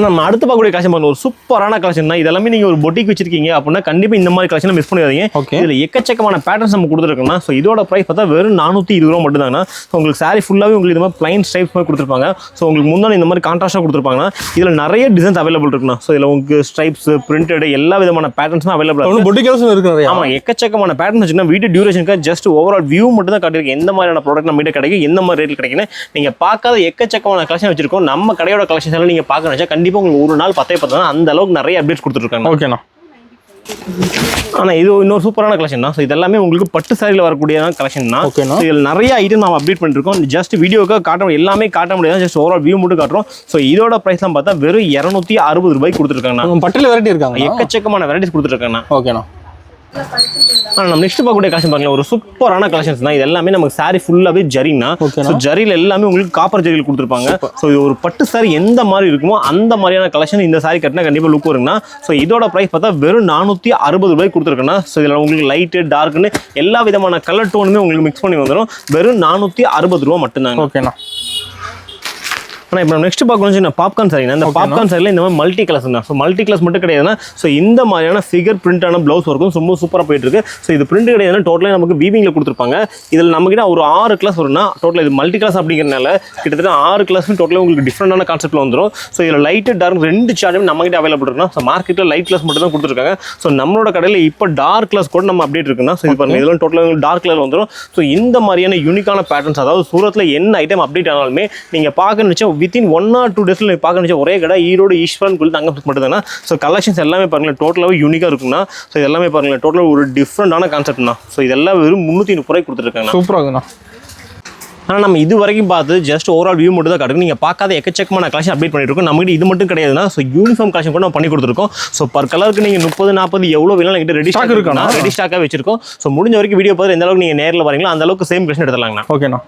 நம்ம அடுத்து பார்க்கக்கூடிய கலெக்ஷன் பண்ண ஒரு சூப்பரான கலெக்ஷன் தான். இதெல்லாமே நீங்க ஒரு பொட்டிக் வச்சிருக்கீங்க அப்படின்னா கண்டிப்பா இந்த மாதிரி கலெக்ஷன் மிஸ் பண்ணிடாதீங்க. இதுல எக்கச்சக்கமான பேட்டர்ன்ஸ் நம்ம கொடுத்துருக்கோம்னா. ஸோ இதோட பிரைஸ் பார்த்தா வெறும் 420 ரூபாய் மட்டும் தாங்கன்னா. ஸோ உங்களுக்கு சாரி ஃபுல்லாவே உங்களுக்கு இந்த மாதிரி பிளைன் ஸ்டைப்ஸ் மாதிரி கொடுத்துருப்பாங்க. ஸோ உங்களுக்கு முன்னாடி இந்த மாதிரி கான்ட்ராஸ்டாக கொடுத்துருப்பாங்க. இதுல நிறைய டிசைன்ஸ் அவைலபிள் இருக்குண்ணா. ஸோ இதுல உங்களுக்கு ஸ்ட்ரைப்ஸ் பிரிண்டட் எல்லா விதமான பேட்டர்ன்ஸும் அவைலபிள் பொட்டிக் இருக்கு. ஆமா, எக்கச்சக்கமான பேட்டர்ன்ஸ் வச்சுன்னா வீடியோ டியூரேஷனுக்கு ஜஸ்ட் ஓவரால் வியூ மட்டும் தான் காட்டிருக்கு. எந்த மாதிரியான ப்ராடக்ட் நம்ம கிட்ட கிடைக்கும், எந்த மாதிரி ரேட்டில் கிடைக்குன்னு நீங்க பார்க்காத எக்கச்சக்கமான கலெக்ஷன் வச்சிருக்கோம். நம்ம கடையோட கலெக்ஷன்ஸ் எல்லாம் நீங்க பார்க்கணும் கண்டிப்பா உங்களுக்கு ஒரு நாள் 10 அந்த அளவுக்கு நிறைய அப்டேட்ஸ் கொடுத்துருக்காங்க. ஓகேண்ணா. ஆனால் இது இன்னொரு சூப்பரான கலெக்ஷன் தான். ஸோ இதெல்லாமே உங்களுக்கு பட்டு சாரியில் வரக்கூடிய கலெக்ஷன் தான். இதில் நிறைய ஐட்டம் நம்ம அப்டேட் பண்ணிருக்கோம். ஜஸ்ட் வீடியோக்கு காட்ட எல்லாமே காட்ட முடியாது, ஜஸ்ட் ஓவரால் வியூ மட்டும் காட்டுறோம். ஸோ இதோட பிரைஸ்லாம் பார்த்தா வெறும் 260 ரூபாய் கொடுத்துருக்காங்க. பட்டில் வெரைட்டி இருக்காங்க, எக்கச்சக்கமான வெரைட்டிஸ் கொடுத்துருக்காங்க. ஓகேண்ணா. நம்ம நெக்ஸ்ட் பார்க்கக்கூடிய கலெக்ஷன் பாருங்க, ஒரு சூப்பரான கலெக்ஷன்ஸ் தான். இது எல்லாமே நமக்கு சாரி ஃபுல்லாவே ஜரினா. ஸோ ஜரியில் எல்லாமே உங்களுக்கு காப்பர் ஜரியில் கொடுத்துருப்பாங்க. ஸோ இது ஒரு பட்டு சாரி எந்த மாதிரி இருக்குமோ அந்த மாதிரியான கலெக்ஷன் இந்த சாரி கட்டினா கண்டிப்பாக லுக் வருங்கண்ணா. ஸோ இதோட ப்ரைஸ் பார்த்தா வெறும் 460 ரூபாய்க்கு கொடுத்துருக்கேன்னா. ஸோ இதில் உங்களுக்கு லைட்டு டார்க்னு எல்லா விதமான கலர் டோனுமே உங்களுக்கு மிக்ஸ் பண்ணி வந்துடும். வெறும் 460 ரூபா மட்டும்தாங்க. ஓகேண்ணா. ஆனால் இப்போ நெக்ஸ்ட் பார்க்கணும் பாப்கார்ன் சாரினா, இந்த பாப்கார்ன் சாரியில் இந்த மாதிரி மல்டி கலர்ஸ் தான். ஸோ மல்டி கலர்ஸ் மட்டும் கிடையாதுன்னா, ஸோ இந்த மாதிரியான ஃபிகர் பிரிண்டான ப்ளவுஸ் ஒர்க்கும் ரொம்ப சூப்பராக போயிட்டு இருக்கு. ஸோ இது பிரிண்ட் கிடையாதுன்னா டோட்டலாக நமக்கு வீவிங்கில் கொடுத்துருப்பாங்க. இதில் நம்மகிட்ட ஒரு 6 கிளாஸ் வரும்னா டோட்டல் இது மல்டி கிளாஸ் அப்படிங்கிறனால கிட்டத்தட்ட 6 கிளாஸும் டோட்டலாக உங்களுக்கு டிஃப்ரெண்டான கான்செப்ட்டில் வந்துடும். ஸோ இதில் லைட்டு டார்க் 2 சார்ட்டுமே நம்மகிட்ட அவைலபிள் இருக்குன்னா. ஸோ மார்க்கெட்டில் லைட் கிளாஸ் மட்டும் தான் கொடுத்துருக்காங்க. ஸோ நம்மளோட கடையில் இப்போ டார்க் கிளாஸ் கூட நம்ம அப்டேட் இருக்குன்னா. ஸோ இது பாருங்க, இதெல்லாம் டோட்டலாக டார்க் கலர் வந்துடும். ஸோ இந்த மாதிரியான யூனிக்கான பேட்டர்ன்ஸ், அதாவது சூரத்தில் என்ன ஐட்டம் அப்டேட் ஆனாலுமே நீங்கள் பார்க்க நினச்சா வித்தின் 1 or 2 டேஸில் பார்க்க நினச்சா ஒரே கடை ஈரோடு ஈஸ்வரன் கோயில் தங்க மட்டும் தானே. ஸோ கலெக்ஷன்ஸ் எல்லாமே பாருங்களேன் டோட்டலாகவே யூனிக்காக இருக்குன்னா. ஸோ இது எல்லாமே பாருங்களேன் டோட்டலாக ஒரு டிஃப்ரெண்டான கான்செப்ட்னா. ஸோ இதெல்லாம் வெறும் 330 ரூபாய்க்கு கொடுத்துருக்காங்க. சூப்பராக இருக்குண்ணா. ஆனால் நம்ம இது வரைக்கும் பார்த்து ஜஸ்ட் ஓவரால் வியூ மட்டும் தான் கிடைக்கும். நீங்கள் பார்க்காத எக்கச்சக்கமான கலெக்ஷன் அப்டேட் பண்ணிட்டு இருக்கோம். நம்மகிட்ட இது மட்டும் கிடையாதுன்னா, ஸோ யூனிஃபார்ம் கலெக்ஷன் கூட நம்ம பண்ணி கொடுத்துருக்கோம். ஸோ பர் கலருக்கு நீங்கள் 30-40 எவ்வளோ வேணாலும் எங்கிட்ட ரெடி ஸ்டாக் இருக்குன்னா ரெடி ஸ்டாக்காக வச்சிருக்கோம். ஸோ முடிஞ்ச வரைக்கும் வீடியோ பார்த்து எந்த அளவுக்கு நீங்கள் நேரில் வரீங்களோ அந்த அளவுக்கு சேம் கலெக்ஷன் எடுத்துலாங்கண்ணா. ஓகேண்ணா.